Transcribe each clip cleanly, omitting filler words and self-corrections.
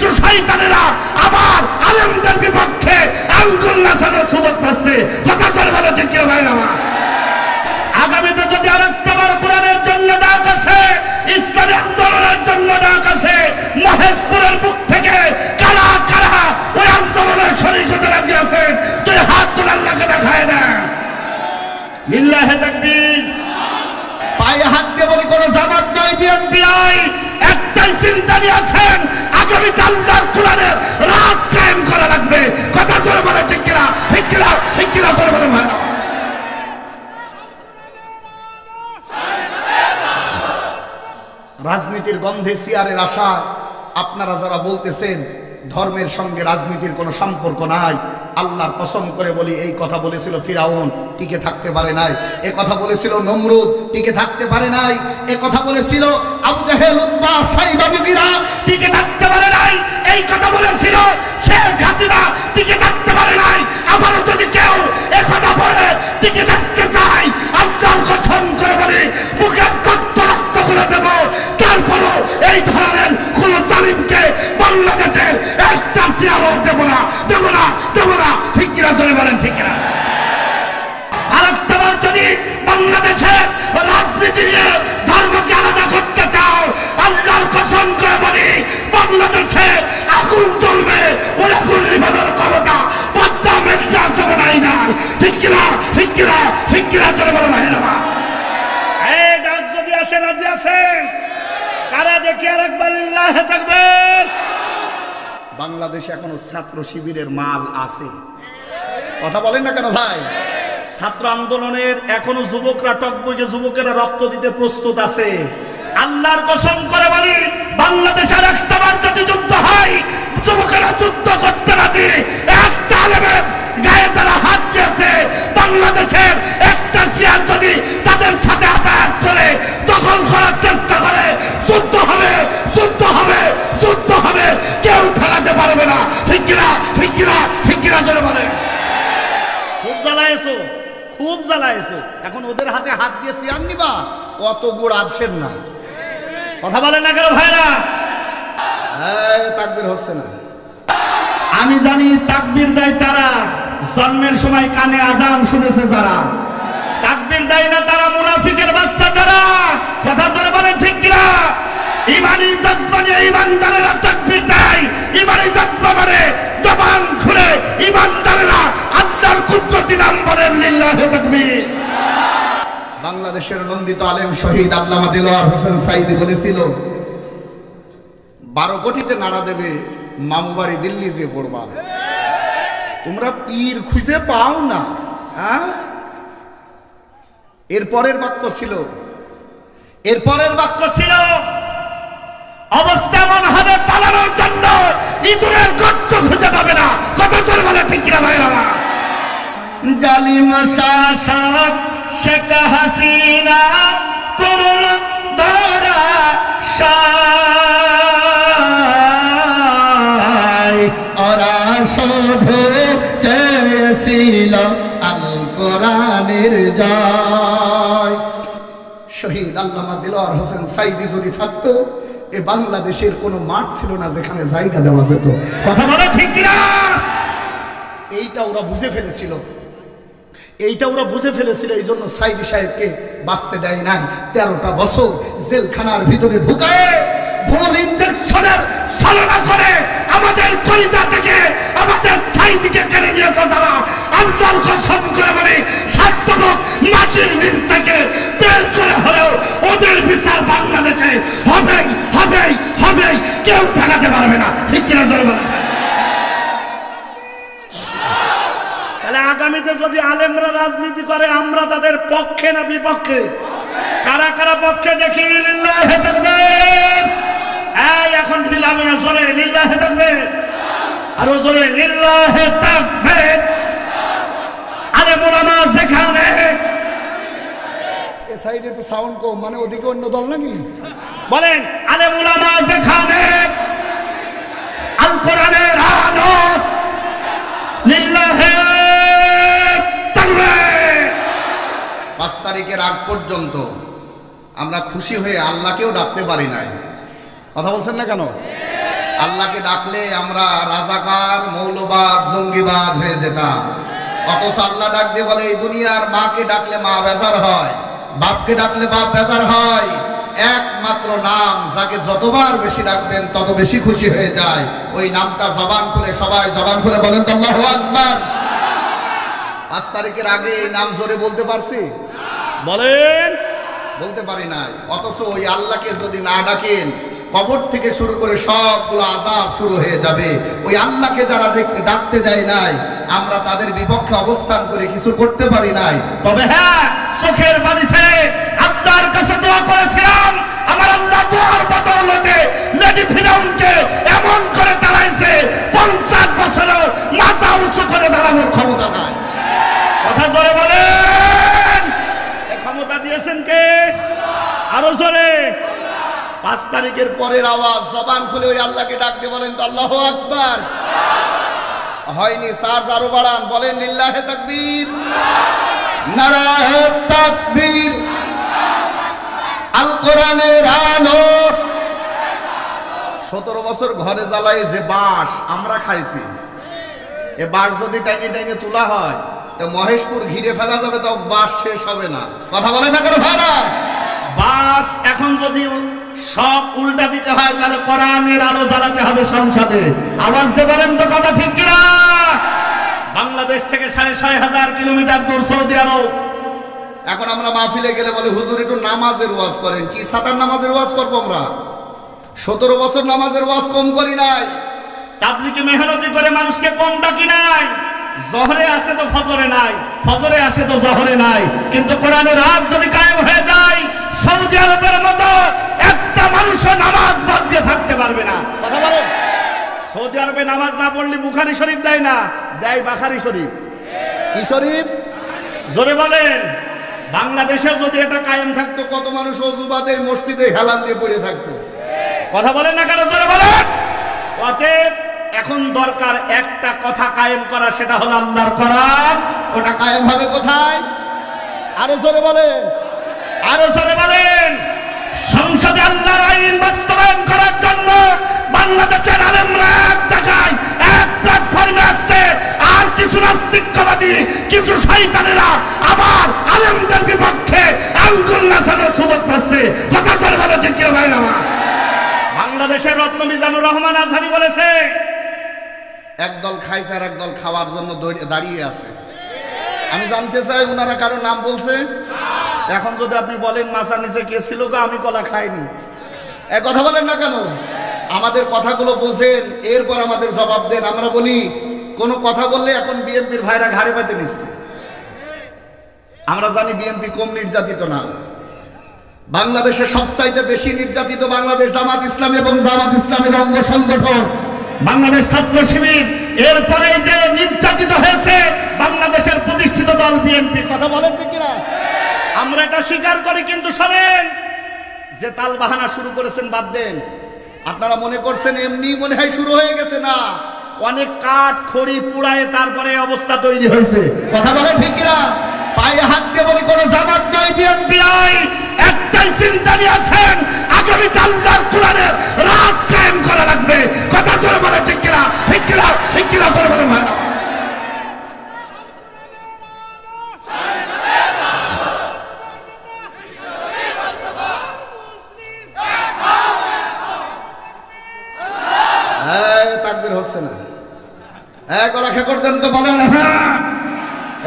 কিছু শয়তানেরা আবার আলেমদের বিপক্ষে আঙ্গুল নাচানোর সুযোগ পাচ্ছে। কথা চলে বলে ঠিক কি ভাই আমার? আগামীতে যদি আরেকটাবার কোরআনের জন্য ডাক আসে, ইসলামী আন্দোলনের জন্য ডাক আসে, মহেশপুরের বুক থেকে কারা কারা ওই আন্দোলনের শরীক হতে রাজি আছেন? তুই হাত তুলে আল্লাহকে দেখায় দেন। লিল্লাহে তাকবীর। পায়ে হাত দিয়ে বলি কোন জামাত নাই, বিএনপি নাই, একটাই চিন্তা নিয়ে আছেন, আগামীতে আল্লাহর কোরআনের রাজ কায়েম করা লাগবে। কথা চলে বলে ঠিক কিনা? ঠিক কিনা? ঠিক কিনা চলে বলে ভাই। রাজনীতির গন্ধে সিয়ারের আশা আপনারা যারা বলতেছেন ধর্মের সঙ্গে রাজনীতির কোনো সম্পর্ক নাই, আল্লাহর কসম করে বলি এই কথা বলেছিল ফিরাউন, টিকে থাকতে পারে নাই। এ কথা বলেছিল নমরুদ, টিকে থাকতে পারে নাই। এ কথা বলেছিল আবু জাহেল, উতবা, সাইবা, মুগীরা, টিকে থাকতে পারে নাই। এই কথা বলেছিল শেখ হাসিনা, টিকে থাকতে পারে নাই। আবারও যদি কেউ এ কথা বলে টিকে থাকতে চায়, আল্লাহর কসম করে বলি বুকের রক্ত রক্ত করে দেব। তারপরও এই ধরনের কোন জালিমকে বাংলাদেশের একটা চেয়ারও দেব না, দেব না, দেব না। ঠিক কিনা চলে বলেন ঠিক কিনা? আরেকটাবার যদি বাংলাদেশের রাজনীতি নিয়ে ধর্মকে আলাদা করতে চাও, আল্লাহর কসম করে বলি বাংলাদেশে আগুন জ্বলবে, ওই আগুন নিভানোর ক্ষমতা পদ্মা মেঘনা যমুনায় নাই। ঠিক কিনা? ঠিক কিনা? ঠিক কিনা চলে বলে ভাই না? এই ডাক যদি আসে রাজি আছেন? কারা দেখি আরেকবার লিল্লাহে তাকবীর। বাংলাদেশে এখনো ছাত্র শিবিরের মাল আছে। কথা বলেন না কেন ভাই? ছাত্র আন্দোলনের এখনো যুবকরা টকবগে, যুবকেরা রক্ত দিতে প্রস্তুত আছে। আল্লাহর কসম করে বলি বাংলাদেশের একটাবার যদি যুদ্ধ হয়, যুবকেরা যুদ্ধ করতে রাজি। একটা আলেমের গায়ে যারা হাত দিয়েছে, বাংলাদেশের একটা চেয়ার যদি তাদের সাথে আঘাত করে দখল করার চেষ্টা করে, যুদ্ধ হবে, যুদ্ধ হবে, যুদ্ধ হবে, কেউ ঠেকাতে পারবে না। ঠিক কিনা? ঠিক কিনা? ঠিক কিনা চলে বলে। খুব জ্বালায়েছো, খুব জ্বালায়েছো। এখন ওদের হাতে হাত দিয়ে চেয়ার নিবা, অত গুড় আছেন না। কথা বলেন না কেন ভাইরা? তাকবীর হচ্ছে না। আমি জানি তাকবীর দেয় তারা জন্মের সময় কানে আজান শুনেছে যারা। তাকবীর দেয় না তারা মুনাফিকের বাচ্চা যারা। কথা জোরে বলেন ঠিক কিনা? ইমানি জজবা নিয়ে ইমানদারেরা তাকবীর দেয়। ইমানি জজবা মানে জবান খুলে ইমানদারেরা আল্লাহর কুদরতি নাম বলেন লিল্লাহি তাকবীর। বাংলাদেশের নন্দিত আলেম শহীদ আল্লামা দিলওয়ার হোসেন সাঈদী বলেছিল 12 কোটিতে নাড়া দেবে, মামুবাড়ি দিল্লি যে পড়বা। তোমরা পীর খুঁজে পাও না। এরপরের বাক্য ছিল, এরপরের বাক্য ছিল অবস্থা এমন হবে পালানোর জন্য ইঁদুরের গর্ত খুঁজে পাবে না। কত চলে বলে ঠিক কিনা ভাইরা? জালিম শাসক শেখ হাসিনা করল ধরা সায়, ওরা শুধু চেয়েছিল আল কোরআনের জয়। শহীদ আল্লামা দিলওয়ার হোসেন সাঈদী যদি থাকতো, এ বাংলাদেশের কোনো মাঠ ছিল না যেখানে জায়গা দেওয়া যেত। কথা বলে ঠিক কিনা? এইটা ওরা বুঝে ফেলেছিল, এইটা ওরা বুঝে ফেলেছিল। এই জন্য সাঈদী সাহেবকে বাঁচতে দেয় নাই। 13টা বছর জেলখানার ভিতরে ঢুকায় ভুল ইনজেকশনের ছলনা করে আমাদের কলিজা থেকে আমাদের সাঈদীকে কেড়ে নিয়েছে যারা। আল্লাহর কসম করে বলে স্বার্থপর মাটির নিচ থেকে বের করে হলেও ওদের বিচার বাংলাদেশে হবেই, হবেই, হবেই, কেউ ঠেকাতে পারবে না। ঠিক কিনা জোরে বলে? তাহলে আগামীতে যদি আলেমরা রাজনীতি করে, আমরা তাদের পক্ষে না বিপক্ষে? কারা কারা পক্ষে দেখি লিল্লাহি তাকবীর। এই এখন দিলাম না জোরে লিল্লাহি তাকবীর, আর জোরে লিল্লাহি তাকবীর। আলেম ওলামা যেখানে, এই সাইডে তো সাউন্ড কম, মানে ওদিকে অন্য দল নাকি? বলেন আলেম ওলামা যেখানে, আল কোরআনের আলো লিল্লাহি তাকবীর। 5 তারিখের আগ পর্যন্ত আমরা খুশি হয়ে আল্লাহকেও ডাকতে পারি নাই। কথা বলছেন না কেন? আল্লাহকে ডাকলে আমরা রাজাকার, মৌলবাদ, জঙ্গিবাদ হয়ে যেতাম। অথচ আল্লাহ ডাক দিয়ে বলে, এই দুনিয়ার মাকে ডাকলে মা বেজার হয়, বাপকে ডাকলে বাপ বেজার হয়। একমাত্র নাম যাকে যতবার বেশি ডাকবেন তত বেশি খুশি হয়ে যায়, ওই নামটা জবান খুলে, সবাই জবান খুলে বলেন তো আল্লাহু আকবার। 5 তারিখের আগে এই নাম জোরে বলতে পারছি? বলেন। বলতে পারি নাই। অথচ ওই আল্লাহকে যদি না ডাকেন, কবর থেকে শুরু করে সবগুলো আযাব শুরু হয়ে যাবে। ওই আল্লাহকে যারা ডাকতে দেয় নাই, আমরা তাদের বিপক্ষে অবস্থান করে কিছু করতে পারি নাই। তবে হ্যাঁ, চোখের পানি ছেড়ে আল্লাহর কাছে দোয়া করেছিলাম, আমার আল্লাহ দোয়ার বদৌলতে লেডি ফিরাউনকে এমন করে দাঁড়াইছে 50 বছরেও মাথা উঁচু করে দাঁড়ানোর ক্ষমতা নাই। কথা জোরে বলেন। এই ক্ষমতা দিয়েছেন কে? আরো জোরে। 5 তারিখের পরের আওয়াজ জবান খুলে ওই আল্লাহকে ডাক দিয়ে বলেন তো আল্লাহু আকবার। হয়নি, চার্জ আরো বাড়ান, বলেন লিল্লাহে তাকবীর, নারায়ে তাকবীর। আল কোরআনের আলো। 17 বছর ঘরে জ্বালাই যে বাঁশ আমরা খাইছি, এ বাঁশ যদি টাইনে টাইনে তোলা হয় তো মহেশপুর ঘিরে ফেলা যাবে, তাও বাঁশ শেষ হবে না। কথা বলে না কেন ভাইরা? বাস এখন যদি সব উল্টা দিতে হয়, তাহলে কোরআনের আলো জ্বালাতে হবে সংসদে। আওয়াজ দিয়ে বলেন তো, কথা ঠিক কিনা? বাংলাদেশ থেকে 6,500 কিলোমিটার দূর সৌদি আরব। এখন আমরা মাহফিলে গেলে বলে, হুজুর একটু নামাজের ওয়াজ করেন। কি সাতার নামাজের ওয়াজ করবো আমরা? 17 বছর নামাজের ওয়াজ কম করি নাই। তাবলীগে মেহনতি করে মানুষকে কম ডাকি নাই। জহরে আসে তো ফজরে নাই, ফজরে আসে তো জহরে নাই। কিন্তু কোরআনের রাত যদি কায়েম হয়ে যায়, সৌদি আরবের মতো একটা মানুষও নামাজ বাদ দিয়ে থাকতে পারবে না। কথা বলেন। সৌদি আরবে নামাজ না পড়লে বুখারী শরীফ দেয় না, দেয় বাখারী শরীফ। কি শরীফ? জোরে বলেন। বাংলাদেশে যদি এটা কায়েম থাকতো, কত মানুষ অজুবাদে মসজিদে হেলান দিয়ে পড়ে থাকতো। কথা বলেন না কেন? জোরে বলেন। অতএব এখন দরকার একটা কথা কায়েম করা, সেটা হলো আল্লাহর কোরআন। ওটা কায়েম হবে কোথায়? আরো জোরে বলেন, আরো জোরে বলেন। সংসদে আল্লাহর আইন বাস্তবায়ন করার জন্য বাংলাদেশের আলেমরা এক জায়গায় এক প্ল্যাটফর্মে আসছে, আর কিছু নাস্তিকবাদী, কিছু শয়তানেরা আবার আলেমদের বিপক্ষে আঙ্গুল নাচানোর সুযোগ পাচ্ছে। কথা জোরে বলে ঠিক কিনা ভাই? আমার বাংলাদেশের রত্ন মিজানুর রহমান আজহারি বলেছে, একদল খাইছে আর একদল খাওয়ার জন্য দাঁড়িয়ে আছে। আমি জানতে চাই, ওনারা কারো নাম বলছে? এখন যদি আপনি বলেন মাছার নিচে কে ছিল গো, আমি কলা খাইনি, এক কথা বলেন না কেন? আমাদের কথাগুলো বোঝেন, এরপর আমাদের জবাব দেন। আমরা বলি কোনো কথা বললে এখন বিএনপির ভাইরা ঘাড়ে পাইতে নিচ্ছে। আমরা জানি বিএনপি কম নির্যাতিত না। বাংলাদেশে সবচাইতে বেশি নির্যাতিত বাংলাদেশ জামাত ইসলাম এবং জামাত ইসলামের অঙ্গ সংগঠন বাংলাদেশ ছাত্র শিবির। এরপরে যে নির্যাতিত হয়েছে বাংলাদেশের প্রতিষ্ঠিত দল বিএনপি। কথা বলেন ঠিক কিনা? আমরা এটা স্বীকার করি। কিন্তু শোনেন, যে তাল বাহানা শুরু করেছেন বাদ দেন। আপনারা মনে করছেন এমনি মনে হয় শুরু হয়ে গেছে, না, অনেক কাঠ খড়ি পুড়ায় তারপরে অবস্থা তৈরি হয়েছে। কথা বলে ঠিক কিনা? পায়ে হাত দিয়ে বলি, কোনো জামাত নাই, বিএনপি নাই, একটাই চিন্তা নিয়ে আছেন, আগামীতে আল্লাহর কোরআনের রাজ কায়েম করা লাগবে। কথা জোরে বলে ঠিক কিনা? ঠিক কিনা? ঠিক কিনা? জোরে বলেন ভাই। তাকবীর হচ্ছে না, গলা খেকর দেন তো, বলেন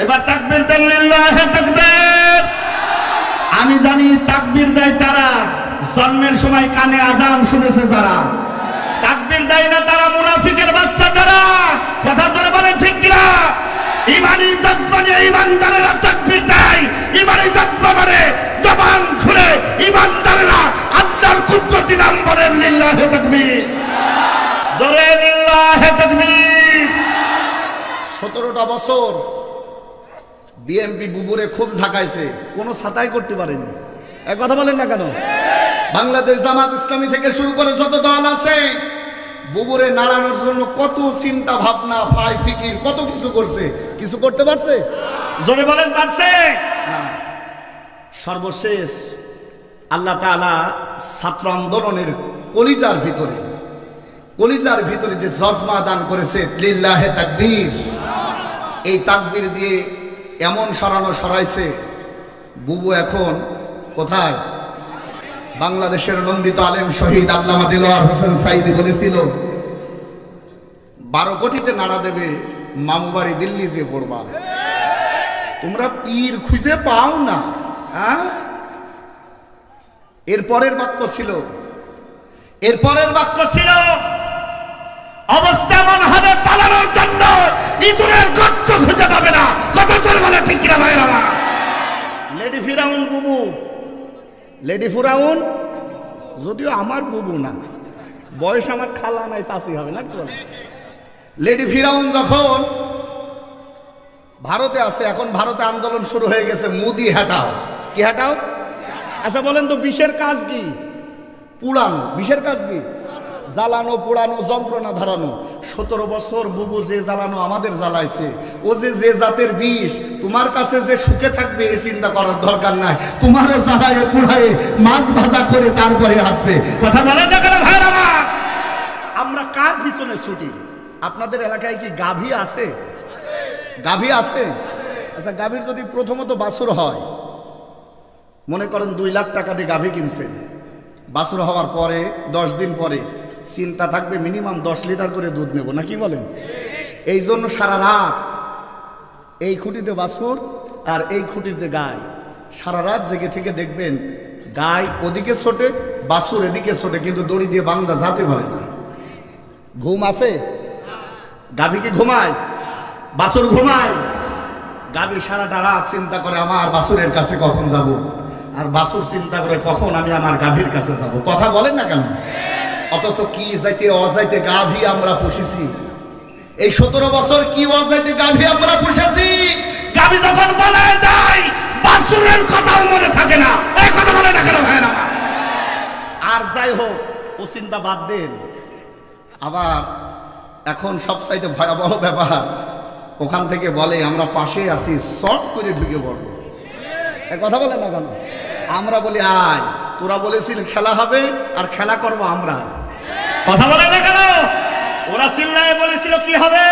এবার তাকবীর দেন, লিল্লাহে তাকবীর। আমি জানি তাকবীর দেয় তারা জন্মের সময় কানে আজান শুনেছে যারা। তাকবীর দেয় না তারা মুনাফিকের বাচ্চা যারা। কথা জোরে বলেন ঠিক কিনা? ইমানি জজবা নিয়ে ইমানদারেরা তাকবীর দেয়। ইমানি জজবা মানে জবান খুলে ইমানদারেরা আল্লাহর কুদরতি নাম বলেন, লিল্লাহে তাকবীর। জোরে লিল্লাহে তাকবীর। 17টা বছর বিএনপি বুবুরে খুব ঝাঁকাইছে, কোনো ছাতাই করতে পারেনি। এক কথা বলেন না কেন? বাংলাদেশ জামাত ইসলামী থেকে শুরু করে যত দল আছে, বুবুরে নাড়ানোর জন্য কত চিন্তা ভাবনা, ফাই ফিকির, কত কিছু করছে। কিছু করতে পারছে? জোরে বলেন, পারছে? সর্বশেষ আল্লাহ তাআলা ছাত্র আন্দোলনের কলিজার ভিতরে কলিজার ভিতরে যে জজমা দান করেছে, লিল্লাহে তাকবীর। এই তাকবীর দিয়ে এমন সরাইছে, বুবু এখন কোথায়? বাংলাদেশের নন্দিত আলেম শহীদ আল্লামা দেলোয়ার হোসেন সাঈদী বলেছিল, 12 কোটিতে নাড়া দেবে, মামুবাড়ি দিল্লি যে পড়বা। তোমরা পীর খুঁজে পাও না। এরপরের বাক্য ছিল অবস্থা এমন হবে পালানোর জন্য ইঁদুরের গর্ত খুঁজে পাবে না। কত চল বলে ঠিক কিনা ভাইরা? লেডি ফিরাউন বুবু, লেডি ফিরাউন যদিও আমার বুবু না, বয়স আমার খালা নাই, চাচি হবে না। লেডি ফিরাউন যখন ভারতে আছে, এখন ভারতে আন্দোলন শুরু হয়ে গেছে, মুদি হাটাও। কি হাটাও? আচ্ছা বলেন তো, বিষের কাজ কি? পুড়ানো। বিষের কাজ কি? জ্বালানো, পোড়ানো, যন্ত্রণা ধরানো। 17 বছর বুবু যে জ্বালানো আমাদের জ্বালাইছে, ও যে জাতের বিষ, তোমার কাছে যে সুখে থাকবে এ চিন্তা করার দরকার নাই। তোমারও জ্বালায় পুড়ায় মাছ ভাজা করে তারপরে আসবে। কথা বলেন না কেন ভাইরা? আমরা কার পিছনে ছুটি? আপনাদের এলাকায় কি গাভী আছে? গাভী আছে? আচ্ছা, গাভীর যদি প্রথমত বাছুর হয়, মনে করেন 2 লাখ টাকা দিয়ে গাভী কিনছেন, বাছুর হওয়ার পরে 10 দিন পরে চিন্তা থাকবে মিনিমাম 10 লিটার করে দুধ নেব, না কি বলেন? এই জন্য সারা রাত এই খুঁটিতে বাছুর আর এই খুঁটিতে গায়, সারা রাত জেগে থেকে দেখবেন গায় ওদিকে ছোটে, বাছুর এদিকে ছোটে, কিন্তু দড়ি দিয়ে বান্দা যেতে পারে না। ঘুম আছে? গাভী কি ঘুমায়? বাছুর ঘুমায়? গাভী সারাটা রাত চিন্তা করে আমার বাছুরের কাছে কখন যাব, আর বাছুর চিন্তা করে কখন আমি আমার গাভীর কাছে যাব। কথা বলেন না কেন? অথচ কি যাইতে অযাইতে গাভী আমরা পুষেছি। এই 17 বছর কি অযাইতে গাভী আমরা পুষেছি। গাভী যখন বলে যায়, বাছুরের কথাও মনে থাকে না। এই কথা বলে না কেন ভাইরা? আর যাই হোক, ও চিন্তা বাদ দেন। আবার এখন সবচাইতে ভয়াবহ ব্যাপার, ওখান থেকে বলে আমরা পাশে আছি, শর্ট করে ঢুকে পড়ব। কথা বলে না কেন? আমরা বলি আয়, তোরা বলেছিল খেলা হবে, আর খেলা করব আমরা। কথা বলে না কেন? ওরা চিল্লায় বলেছিল কি হবে?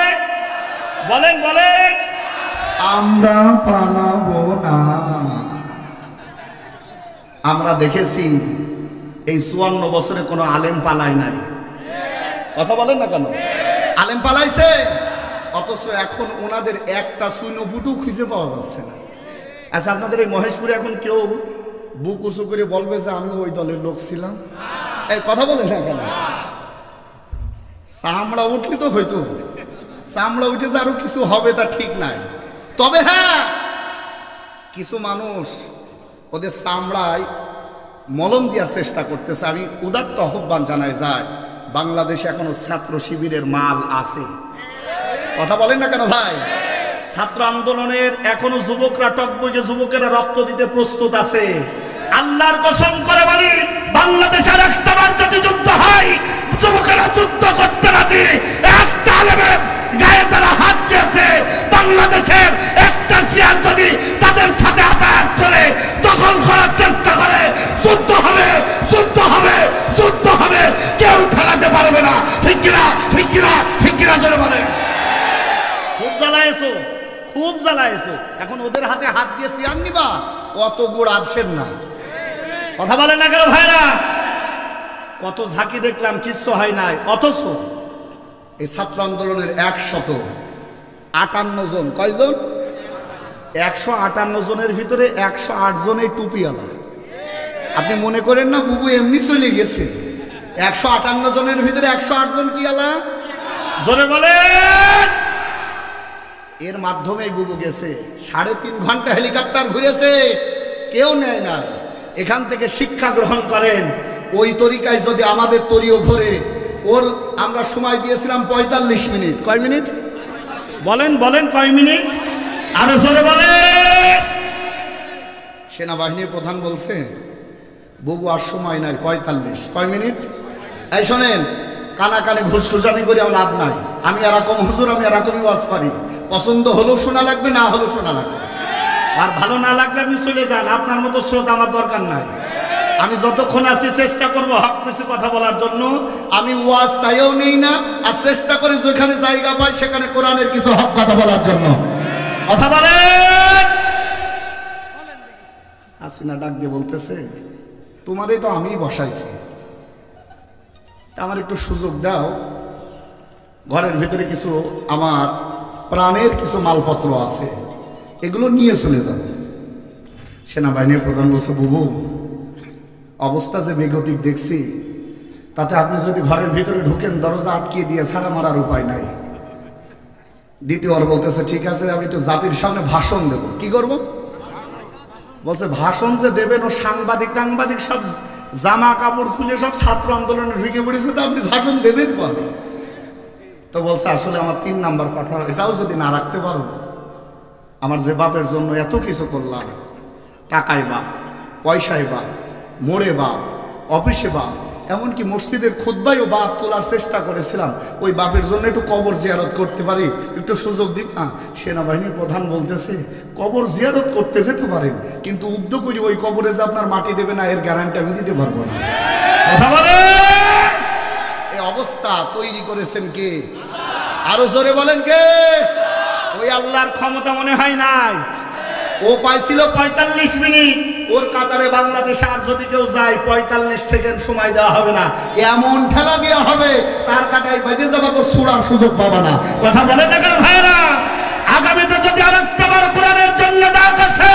বলেন বলেন। আমরা পালাবো না। আমরা দেখেছি এই 54 বছরে কোনো আলেম পালায় নাই। কথা বলেন না কেন? আলেম পালাইছে, অথচ এখন ওনাদের একটা সুইনবুটু খুঁজে পাওয়া যাচ্ছে না। আচ্ছা, আপনাদের এই মহেশপুরে এখন কেউ বুক উঁচু করে বলবে যে আমি ওই দলের লোক ছিলাম? এই কথা বলে না কেন? চামড়া উঠলে তো হয়তো, চামড়া উঠে যে আরো কিছু হবে তা ঠিক নাই। তবে হ্যাঁ, কিছু মানুষ ওদের চামড়ায় মলম দেওয়ার চেষ্টা করতেছে। আমি উদাত্ত আহ্বান জানাই যায়, বাংলাদেশে এখনো ছাত্র শিবিরের মাল আছে। কথা বলেন না কেন ভাই? ছাত্র আন্দোলনের এখনো যুবকরা টকবগে, যুবকেরা রক্ত দিতে প্রস্তুত আছে। আল্লাহর কসম করে বলি, বাংলাদেশের একটাবার যদি যুদ্ধ হয়, যুবকেরা যুদ্ধ করতে রাজি। একটা আলেমের গায়ে যারা হাত দিয়েছে, বাংলাদেশের একটা চেয়ার যদি তাদের সাথে আঘাত করে দখল করার চেষ্টা করে, যুদ্ধ হবে, যুদ্ধ হবে, যুদ্ধ হবে, কেউ ঠেলাতে পারবে না। ঠিক কিনা? ঠিক কিনা? ঠিক কিনা জোরে বলে। খুব জ্বালাইছো, খুব জ্বালাইছো। এখন ওদের হাতে হাত দিয়ে চেয়ার নিবা, অত গুড় আছেন না। কথা বলেন না কেন ভাইরা? কত ঝাঁকি দেখলাম, কিচ্ছু হয় নাই। অথচ এই ছাত্র আন্দোলনের 158 জন, কয়জন? 158 জনের ভিতরে 108 জন এই টুপিওয়ালা। আপনি মনে করেন না বুবু এমনি চলে গেছে? 158 জনের ভিতরে 108 জন কি আলা? জোরে বলেন। এর মাধ্যমেই বুবু গেছে। 3.5 ঘন্টা হেলিকপ্টার ঘুরেছে, কেউ নেয় না। এখান থেকে শিক্ষা গ্রহণ করেন। ওই তরিকায় যদি আমাদের তরিও ঘোরে, ওর আমরা সময় দিয়েছিলাম 45 মিনিট। কয় মিনিট বলেন? বলেন কয় মিনিট? আরো জোরে বলেন। সেনাবাহিনীর প্রধান বলছে বুবু আর সময় নাই, 45। কয় মিনিট? এই শোনেন, কানাকানি ঘুষখুসানি করে আমার লাভ নাই। আমি এরকম হুজুর, আমি এরকমই ওয়াজ পারি। পছন্দ হলেও শোনা লাগবে, না হলেও শোনা লাগবে। আর ভালো না লাগলে আপনি চলে যান, আপনার মতো শ্রোতা আমার দরকার নাই। আমি যতক্ষণ আছি চেষ্টা করব হক কিছু কথা বলার জন্য। আমি ওয়াজ চাইও নেই না, আর চেষ্টা করি যেখানে জায়গা পাই সেখানে কোরআনের কিছু হক কথা বলার জন্য। কথা বলেন। হাসিনা ডাক দিয়ে বলতেছে, তোমারই তো আমি বসাইছি, তা আমার একটু সুযোগ দাও, ঘরের ভিতরে কিছু আমার প্রাণের কিছু মালপত্র আছে, এগুলো নিয়ে চলে যাও। সেনাবাহিনীর প্রধান বলছে, বুবু অবস্থা যে বেগতিক দেখছি, তাতে আপনি যদি ঘরের ভিতরে ঢুকেন দরজা আটকিয়ে দিয়ে ছাড়া মারার উপায় নাই। দ্বিতীয়বার বলতেছে, ঠিক আছে আমি একটু জাতির সামনে ভাষণ দেব। কি করব? বলছে ভাষণ যে দেবেন ও সাংবাদিক টাংবাদিক সব জামা কাপড় খুলে সব ছাত্র আন্দোলনে ঢুকে পড়েছে, তো আপনি ভাষণ দেবেন কবে? তো বলছে আসলে আমার 3 নাম্বার কথা, এটাও যদি না রাখতে পারো, আমার যে বাপের জন্য এত কিছু করলাম, টাকায় বাপ, পয়সায় বাপ, মোড়ে বাপ, অফিসে বাপ, এমনকি মসজিদের খুতবায়ও বাপ তোলার চেষ্টা করেছিলাম, ওই বাপের জন্য একটু কবর জিয়ারত করতে পারি, একটু সুযোগ দিক না। সেনাবাহিনীর প্রধান বলতেছে, কবর জিয়ারত করতে যেতে পারেন, কিন্তু উদ্যোগ করি ওই কবরে যে আপনার মাটি দেবে না এর গ্যারান্টি আমি দিতে পারবো না। কথা বলে এই অবস্থা তৈরি করেছেন কে? আরো জোরে বলেন কে? ওই আল্লাহর ক্ষমতা মনে হয় নাই। ও পাইছিল 45 মিনিট, ওর কাতারে বাংলাদেশে আর যদি কেউ যায় 45 সেকেন্ড সময় দেওয়া হবে না, এমন ঠেলা দেওয়া হবে তার কাটায় বেঁধে যাবা, তো ছুড়ার সুযোগ পাবা না। কথা বলে দেখেন ভাইরা, আগামীতে যদি আরেকটাবার কোরআনের জন্য ডাক আসে,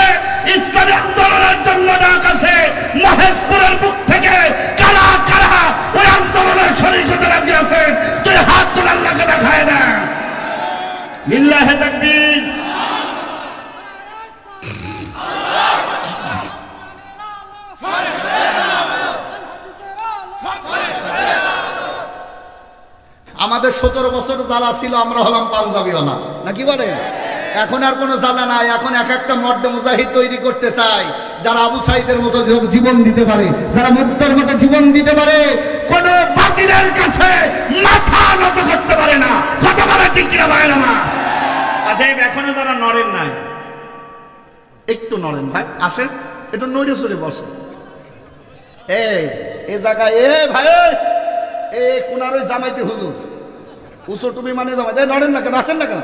ইসলামী আন্দোলনের জন্য ডাক আসে, মহেশপুরের বুক থেকে কারা কারা ওই আন্দোলনের শরীক হতে রাজি আছেন, তুই হাত তুলে আল্লাহকে দেখায় না। লিল্লাহি তাকবীর। আমাদের 17 বছর জ্বালা ছিল, আমরা হলাম পাঞ্জাবিওয়ালা, নাকি বলে? এখন আর কোনো জ্বালা নাই, এখন এক একটা মর্দে মুজাহিদ তৈরি করতে চাই, যারা আবু সাইদের মতো জীবন দিতে পারে, যারা মুক্তর মতো জীবন দিতে পারে, কোন বাতিলের কাছে মাথা নত করতে পারে না। কথা বলে ঠিক কিনা ভাই? আমার আজাইব এখনো যারা নড়েন নাই, একটু নড়েন ভাই, আসেন একটু নড়ে চড়ে বসে। এই জায়গায় ভাই, কোনার ওই জামাইতে হুজুর উঁচু টুপি মানে জামাইতে নড়েন না কেন? আসেন না কেন?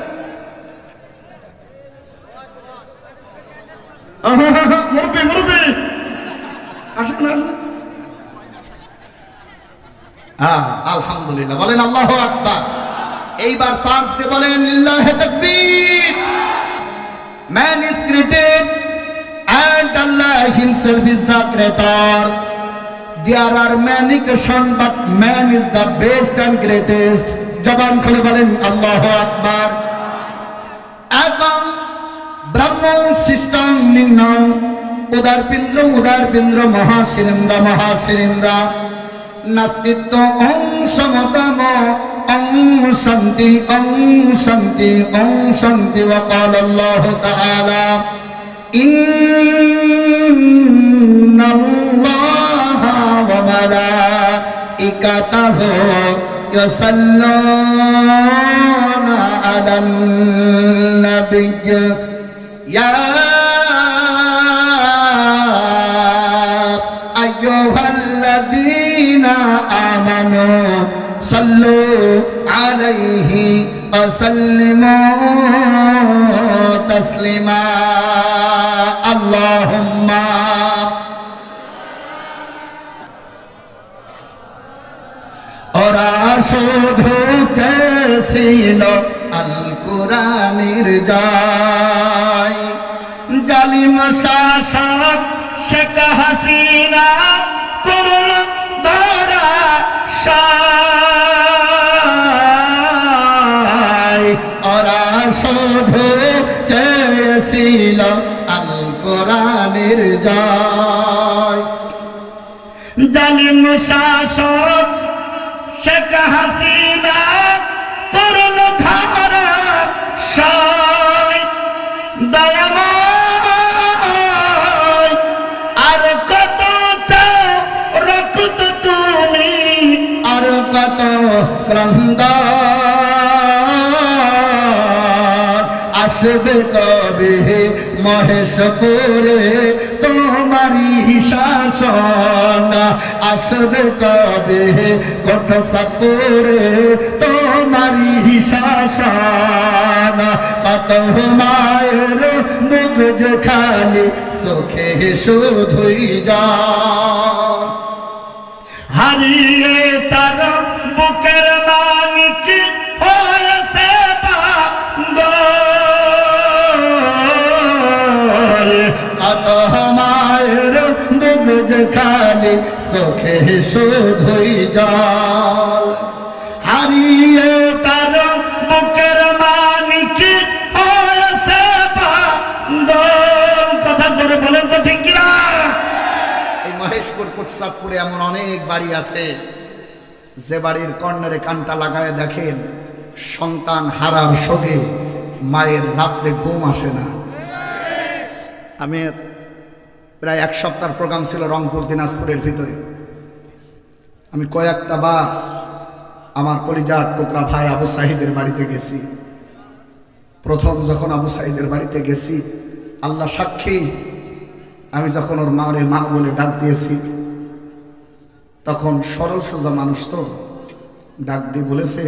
মুরব্বি মুরব্বি আসেন না, আসেন। হ্যাঁ আলহামদুলিল্লাহ বলেন, আল্লাহু আকবার। এইবার সার্চ দিয়ে বলেন, লিল্লাহি তাকবীর। Man is created and Allah himself is the creator. There are many creations, but man is the best and greatest. জবান খুলে বলেন আল্লাহু আকবার। একম ব্রহ্ম সিস্টেম নির্ণয় উদার পিন্দ্র মহাশিরেন্দ্র নাস্তিত্ব ওং সমতম ওং শান্তি ওয়া ক্বালা আল্লাহু তাআলা ইন্নাল্লাহা ওয়া মালাইকাতাহু ইউসাল্লুনা আলান নাবিয়্য ইয়া আইয়ুহাল্লাযীনা আমানু সাল্লু আলাইহি ওয়া সাল্লিমু তাসলিমা। আল্লাহুম্মা ওরা শুধু চেয়েছিল আল কোরআনের জয়, জালিম শাসক শেখ হাসিনা করল ধরা শায়। ওরা শুধু চেয়েছিল আল কোরআনের জয়, জালিম শাসক শেখ হাসিনা করল ধরা শায়। দয়াময় আর কত চাও রক্ত তুমি, আর কত ক্রন্দ আসবে কবে মহেশপুরে তোমারি শাসন আসবে কবে কত সাপুরে তোমারি শাসন কত মায়ের মুখ যে খালি সুখে শুধুই যান হারিয়ে তার বুকের মানিক হয়েছে বান্দর কত মায়ের বুক যে খালি সুখে শুধুই যান হারিয়ে তার বুকের মানিক হয়েছে বান্দর কথা জোরে বলেন তো ঠিক কিনা এই মহেশপুর কোটসাদপুরে এমন অনেক বাড়ি আছে যে বাড়ির কর্নারে কানটা লাগায় দেখেন সন্তান হারার শোকে মায়ের রাত্রে ঘুম আসে না। আমি প্রায় এক সপ্তাহের প্রোগ্রাম ছিল রংপুর দিনাজপুরের ভিতরে। আমি কয়েকটা বার আমার কলিজার টুকরা ভাই আবু সাহিদের বাড়িতে গেছি। প্রথম যখন আবু সাহিদের বাড়িতে গেছি, আল্লাহ সাক্ষী, আমি যখন ওর মারে মা বলে ডাক দিয়েছি, তখন সরল সোজা মানুষ তো ডাক দিয়ে বলেছে,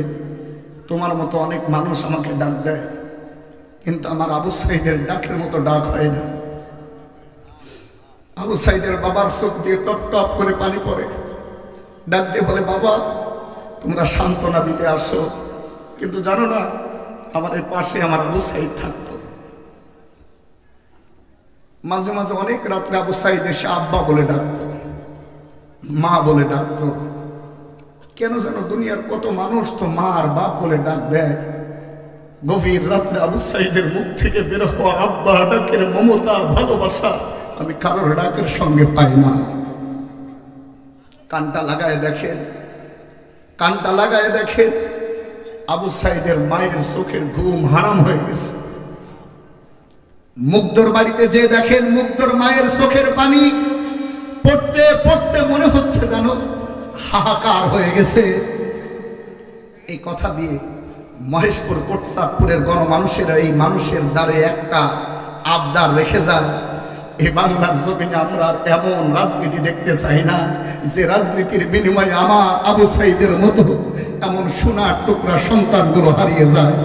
তোমার মতো অনেক মানুষ আমাকে ডাক দেয়, কিন্তু আমার আবু সাইদের ডাকের মতো ডাক হয় না। আবু সাইদের বাবার চোখ দিয়ে টপ টপ করে পানি পড়ে। ডাক দিয়ে বলে, বাবা তোমরা সান্ত্বনা দিতে আসো, কিন্তু জানো না আমার এর পাশে আমার আবু সাইদ থাকতো। মাঝে মাঝে অনেক রাত্রে আবু সাইদ এসে আব্বা বলে ডাকতো, মা বলে ডাকতো। কেন যেন দুনিয়ার কত মানুষ তো মা আর বাপ বলে ডাক দেয়, গভীর রাত্রে আবু সাইদের মুখ থেকে বের হওয়া আব্বা ডাকের মমতা ভালোবাসা আমি কারোর ডাকের সঙ্গে পাই না। কানটা লাগায় দেখেন, কানটা লাগায় দেখেন, আবু সাইদের মায়ের চোখের ঘুম হারাম হয়ে গেছে। মুগ্ধর বাড়িতে যে দেখেন মুগ্ধর মায়ের চোখের পানি পড়তে পড়তে মনে হচ্ছে যেন হাহাকার হয়ে গেছে। এই কথা দিয়ে মহেশপুর কোটসাদপুরের গণমানুষেরা এই মানুষের দ্বারে একটা আবদার রেখে যায়, এই বাংলার জমিনে আমরা আর এমন রাজনীতি দেখতে চাই না যে রাজনীতির বিনিময়ে আমার আবু সাইদের মতো এমন সোনার টুকরা সন্তানগুলো হারিয়ে যায়।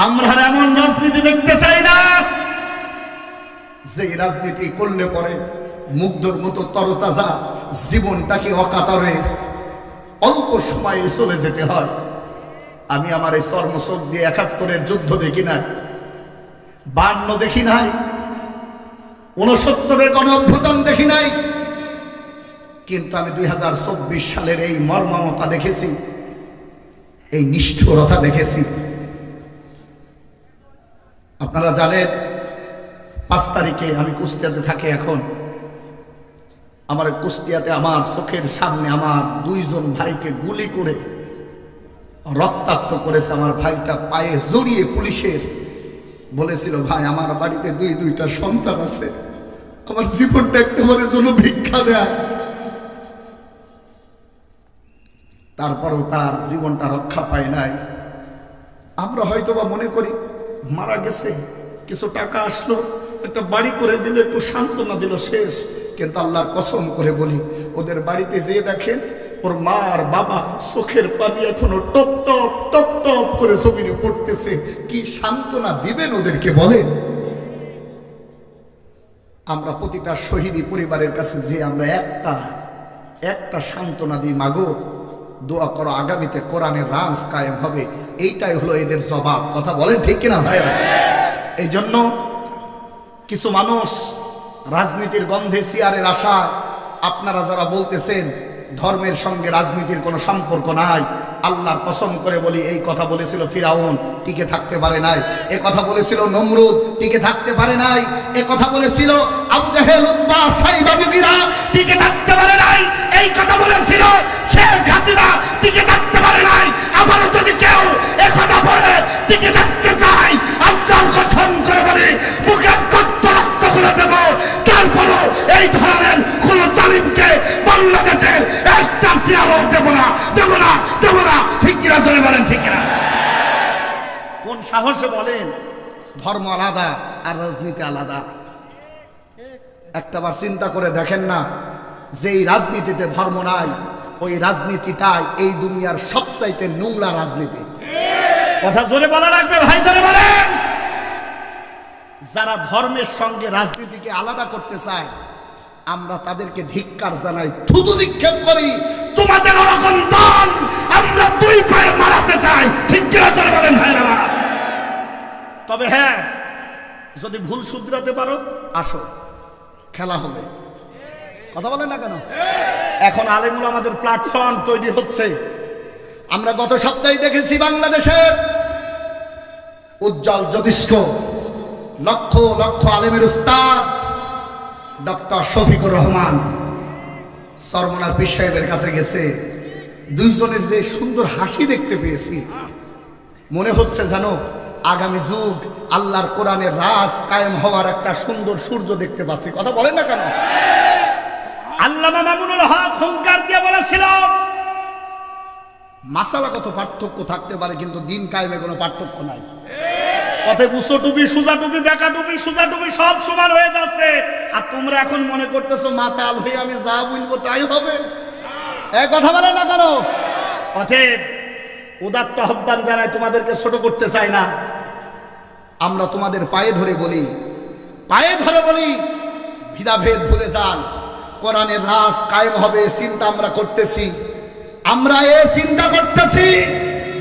আমরা আর এমন রাজনীতি দেখতে চাই না যে রাজনীতি করলে পরে মুগ্ধর মতো তরতাজা জীবনটাকে অকাতরে অল্প সময়ে চলে যেতে হয়। আমি আমার এই চর্মচোখ দিয়ে ৭১-এর যুদ্ধ দেখি নাই, ৫২ দেখি নাই, ৬৯-এর গণ অভ্যুত্থান দেখি নাই, কিন্তু আমি ২০২৪ সালের এই মর্মমতা দেখেছি, এই নিষ্ঠুরতা দেখেছি। আপনারা জানেন ৫ তারিখে আমি কুষ্টিয়াতে থাকি। এখন আমার কুষ্টিয়াতে আমার চোখের সামনে আমার ২ জন ভাইকে গুলি করে রক্তাক্ত করেছে। আমার ভাইটা পায়ে জড়িয়ে পুলিশের বলেছিল, ভাই আমার বাড়িতে ২টা সন্তান আছে, আমার জীবনটা একেবারে জন্য ভিক্ষা দেয়। তারপরও তার জীবনটা রক্ষা পায় নাই। আমরা হয়তোবা মনে করি মারা গেছে, কিছু টাকা আসলো, একটা বাড়ি করে দিল, একটু সান্ত্বনা দিল, শেষ। কিন্তু আল্লাহর কসম করে বলি, ওদের বাড়িতে যেয়ে দেখেন ওর মা আর বাবা চোখের পানি এখনো টপ টপ টপ টপ করে জমিনে পড়তেছে। কি সান্ত্বনা দিবেন ওদেরকে বলেন? আমরা প্রতিটা শহীদি পরিবারের কাছে যে আমরা একটা সান্ত্বনা দিই, মাগো দোয়া করো আগামীতে কোরআনের রাজ কায়েম হবে। এইটাই হলো এদের জবাব। কথা বলেন ঠিক কিনা ভাইরা? এই জন্য কিছু মানুষ রাজনীতির গন্ধে চেয়ারের আশা, আপনারা যারা বলতেছেন ধর্মের সঙ্গে রাজনীতির কোনো সম্পর্ক নাই, আল্লাহর কসম করে বলি, এই কথা বলেছিল ফিরাউন, টিকে থাকতে পারে নাই। এ কথা বলেছিল নমরুদ, টিকে থাকতে পারে নাই। এ কথা বলেছিল আবু জাহেল, উতবা, সাইবা, মুগীরা, টিকে থাকতে পারে নাই। এই কথা বলেছিল শেখ হাসিনা, টিকে থাকতে পারে নাই। আবারও যদি কেউ এ কথা বলে টিকে থাকতে চায়, আল্লাহর কসম করে বলি, বুকের রক্ত রক্ত করে দেব। তারপরও এই ধরনের কোন জালিমকে বাংলাদেশের একটা চেয়ারও দেব না, দেব না, দেব না। ঠিক কিনা চলে বলেন? ঠিক কিনা? কোন সাহসে বলেন ধর্ম আলাদা আর রাজনীতি আলাদা। একটাবার চিন্তা করে দেখেন না, যেই রাজনীতিতে ধর্ম নাই ওই রাজনীতিটাই এই দুনিয়ার সবচাইতে নোংরা রাজনীতি। কথা জোরে বলা লাগবে ভাই, জোরে বলেন। যারা ধর্মের সঙ্গে রাজনীতিকে আলাদা করতে চায় আমরা তাদেরকে ধিক্কার জানাই, থুতু নিক্ষেপ করি। তোমাদের ওরকম দল আমরা দুই পায়ে মারাতে চাই, ঠিক কিনা জোরে বলেন ভাইরা আমার। তবে হ্যাঁ, যদি ভুল শুধরাতে পারো আসো, খেলা হবে। কথা বলেন না কেন? এখন আলেমুল আমাদের প্ল্যাটফর্ম তৈরি হচ্ছে। আমরা গত সপ্তাহে দেখেছি বাংলাদেশের উজ্জ্বল জ্যোতিষ্ক লক্ষ লক্ষ আলেমের উস্তাদ ডক্টর শফিকুর রহমান সরমনার পীর সাহেবের কাছে গেছে। দুইজনের যে সুন্দর হাসি দেখতে পেয়েছি, মনে হচ্ছে জানো আগামী যুগ আল্লাহর কোরআনের রাজ কায়েম হওয়ার একটা সুন্দর সূর্য দেখতে পাচ্ছি। কথা বলেন না কেন? আল্লামা মামুনুল হক হুঙ্কার দিয়ে বলেছিল, মাসালাগত পার্থক্য থাকতে পারে কিন্তু দিন কায়েমে কোনো পার্থক্য নাই। অতএব উঁচু টুপি, সোজা টুপি, বেঁকা টুপি, সোজা টুপি সব সমান হয়ে যাচ্ছে, আর তোমরা এখন মনে করতেছো মাতাল হয়ে আমি যা বলবো তাই হবে। এই কথা বলে না কেন? অতএব উদাত্ত আহ্বান জানাই, তোমাদেরকে ছোট করতে চাই না। আমরা তোমাদের পায়ে ধরে বলি, পায়ে ধরে বলি, ভিদাভেদ ভুলে যান, কোরআনের রাজ কায়েম হবে চিন্তা আমরা করতেছি। আমরা এই চিন্তা করতেছি।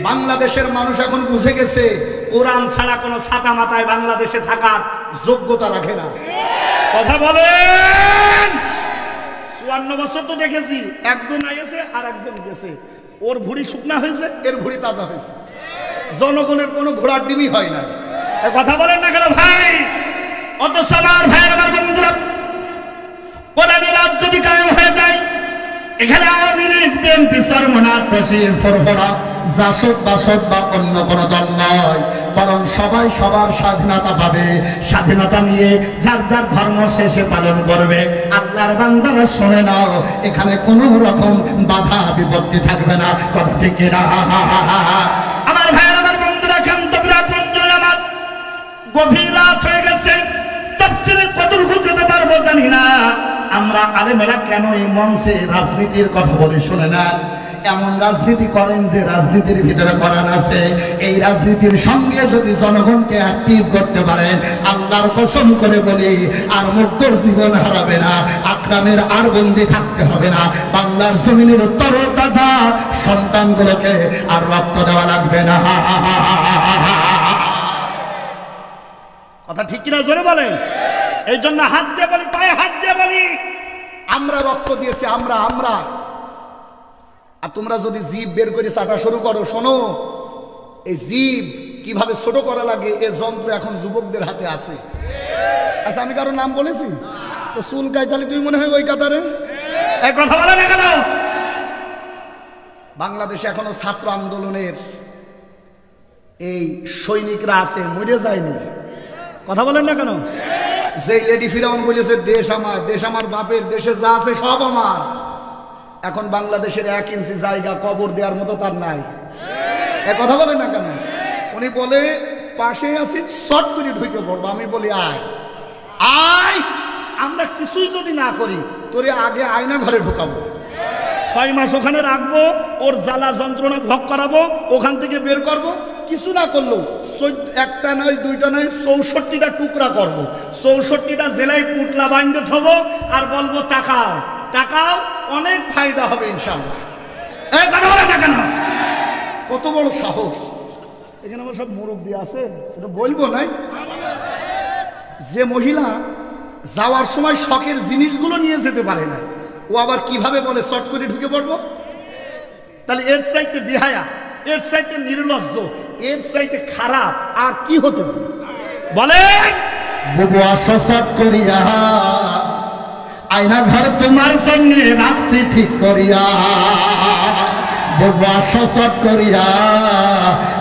বাংলাদেশের মানুষ এখন বুঝে গেছে কোরআন ছাড়া কোনো ছাতা মাথায় বাংলাদেশে থাকার যোগ্যতা রাখে না। কথা বলেন। 54 বছর তো দেখেছি, একজন আইছে আর একজন গেছে, ওর ভুঁড়ি শুকনা হয়েছে, এর ভুঁড়ি তাজা হয়েছে। জনগণের কোনো ঘোড়ার ডিমই হয় না। কথা বলেন না কেন ভাই? অথচ আমার ভাইয়ের, আমার বন্ধুরা, কোরআনের রাজ যদি কায়েম হয়ে যায়, এখানে আওয়ামী লীগ, বিএনপি, চরমনার, তসির, ফরফরা, জাসদ, বাসদ বা অন্য কোনো দল নয়, বরং সবাই সবার স্বাধীনতা পাবে। স্বাধীনতা নিয়ে যার যার ধর্ম শেষে পালন করবে। আল্লাহর বান্দারা শুনে নাও, এখানে কোনো রকম বাধা বিপত্তি থাকবে না। কথা ঠিক কিনা? আমার ভাইয়ের, আমার বন্ধুরা, কান্তবীরা বন্ধুরা আমার, গভীর রাত হয়ে গেছে, তাফসীরে কতটুকু যেতে পারবো জানি না। আমরা আলেমেরা কেন এই মঞ্চে রাজনীতির কথা বলি শুনে না? এমন রাজনীতি করেন যে রাজনীতির ভিতরে কোরআন আছে। এই রাজনীতির সঙ্গে যদি জনগণকে অ্যাক্টিভ করতে পারেন, আল্লাহর কসম করে বলি আর মুক্তর জীবন হারাবে না, আকরামের আর বন্দি থাকতে হবে না, বাংলার জমিনের তরতাজা সন্তানগুলোকে আর রক্ত দেওয়া লাগবে না। কথা ঠিক কিনা জোরে বলেন। এই জন্য হাত দিয়ে বলি, পায়ে হাত দিয়ে বলি, আমরা রক্ত দিয়েছি, আমরা। আর তোমরা যদি জিভ বের করে চাটা শুরু করো, শোনো, এই জিভ কিভাবে ছোট করা লাগে এই যন্ত্র এখন যুবকদের হাতে আছে। আচ্ছা, আমি কারো নাম বলেছি তো? চুল কাইতালি তুই মনে হয় ওই কাতারে। এই কথা বলে না কেন? বাংলাদেশে এখনো ছাত্র আন্দোলনের এই সৈনিকরা আছে, মরে যায়নি। কথা বলেন না কেন? যে লেডি ফিরাউন বলেছে দেশ আমার, দেশ আমার বাপের, দেশে যা আছে সব আমার, এখন বাংলাদেশের 1 ইঞ্চি জায়গা কবর দেওয়ার মতো তার নাই। এ কথা বলে না কেন? উনি বলে পাশে আছি, শর্ট করে ঢুকে পড়বো। আমি বলি আয় আয়, আমরা কিছুই যদি না করি তোরে আগে আয়না ঘরে ঢুকাবো, 6 মাস ওখানে রাখবো, ওর জ্বালা যন্ত্রণা ভোগ করাবো, ওখান থেকে বের করবো। কিছু না করলেও একটা নয়, দুইটা নয়, 64টা টুকরা করবো, 64টা জেলায় পুটলা বাইন্ধে থবো, আর বলবো তাকাও তাকাও, অনেক ফায়দা হবে ইনশাআল্লাহ। এই কথা বলে না কেন? কত বড় সাহস! এখানে আমার সব মুরব্বী আছে, এটা বলবো নাই। যে মহিলা যাওয়ার সময় শখের জিনিসগুলো নিয়ে যেতে পারে না, ও আবার কিভাবে বলে চট করে ঢুকে পড়বো? তাহলে এর চাইতে বিহায়া, এর চাইতে নির্লজ্জ, এর চাইতে খারাপ আর কি হতে পারে? বলেন। বুবু আসো চট করিয়া, আয়না ঘর তোমার সঙ্গে রাখছি ঠিক করিয়া। বুবু আসো চট করিয়া,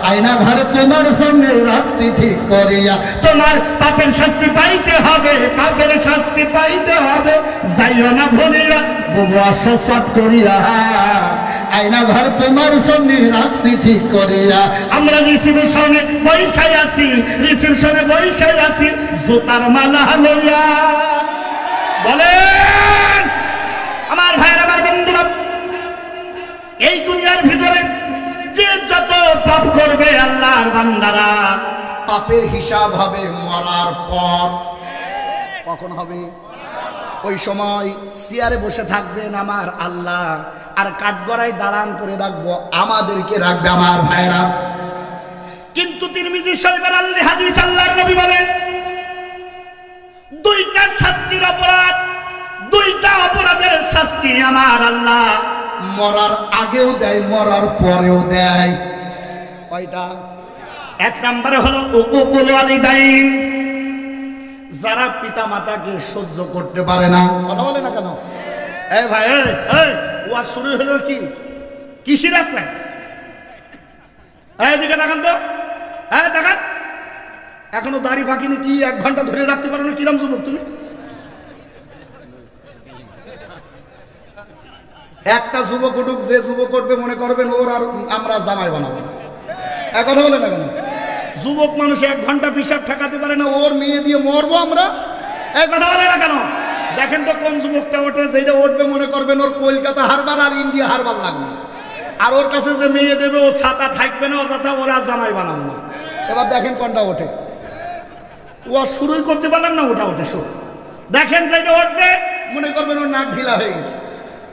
আয়না ঘর তোমার সঙ্গে রাখছি ঠিক করিয়া। তোমার পাপের শাস্তি পাইতে হবে, পাপের শাস্তি পাইতে হবে, যাইও না ভুলিয়া। বুবু আসো চট করিয়া, আয়না ঘর তোমার সামনে রাখছি ঠিক করিয়া। আমরা রিসিপশনে বৈশাই আছি, রিসিপশনে বৈশাই আছি জুতার মালা লইয়া। বলেন আমার ভাইয়ের, আমার বন্ধুরা, এই দুনিয়ার ভিতরে যে যত পাপ করবে আল্লাহর বান্দারা, পাপের হিসাব হবে মরার পর। কখন হবে? ওই সময় চেয়ারে বসে থাকবেন আমার আল্লাহ, আর কাঠগড়ায় দাঁড়ান করে রাখবো আমাদেরকে রাখবে আমার ভাইরা। কিন্তু তিরমিজি শরীফের হাদিস আল্লাহর নবী বলেন, দুইটা শাস্তির অপরাধ, দুইটা অপরাধের শাস্তি আমার আল্লাহ মরার আগেও দেয়, মরার পরেও দেয়। কয়টা? এক নম্বরে হলো উকুকুল ওয়ালিদাইন, যারা পিতা মাতাকে সহ্য করতে পারে না। কথা বলে না কেন? এই ভাই, এই ওয়াজ শুরু হলো কি কিসি রাখলেন? এদিকে দেখান তো, দেখান। এখনো দাড়ি পাকিনি, কি 1 ঘন্টা ধরে রাখতে পারো না? কিরাম যুবক তুমি? একটা যুবক উঠুক, যে যুবক করবে মনে করবেন ওর আর আমরা জামাই বানাবো না। এক কথা বলে না কেন? যুবক মানুষ 1 ঘন্টা পিসাব ঠেকাতে পারে না, ওর মেয়ে দিয়ে মরবো আমরা। এই কথা বলে না কেন? দেখেন তো কোন যুবকটা ওঠে, যেটা উঠবে মনে করবেন ওর কলকাতা হারবার আর ইন্ডিয়া হারবার লাগবে, আর ওর কাছে যে মেয়ে দেবে ও ছাতা থাকবে না, ও যাতে ওরা জামাই বানাবো না। এবার দেখেন কোনটা ওঠে। ও শুরুই করতে পারলাম না, ওটা ওঠে শুরু। দেখেন যেটা উঠবে মনে করবেন ওর নাক ঢিলা হয়ে গেছে।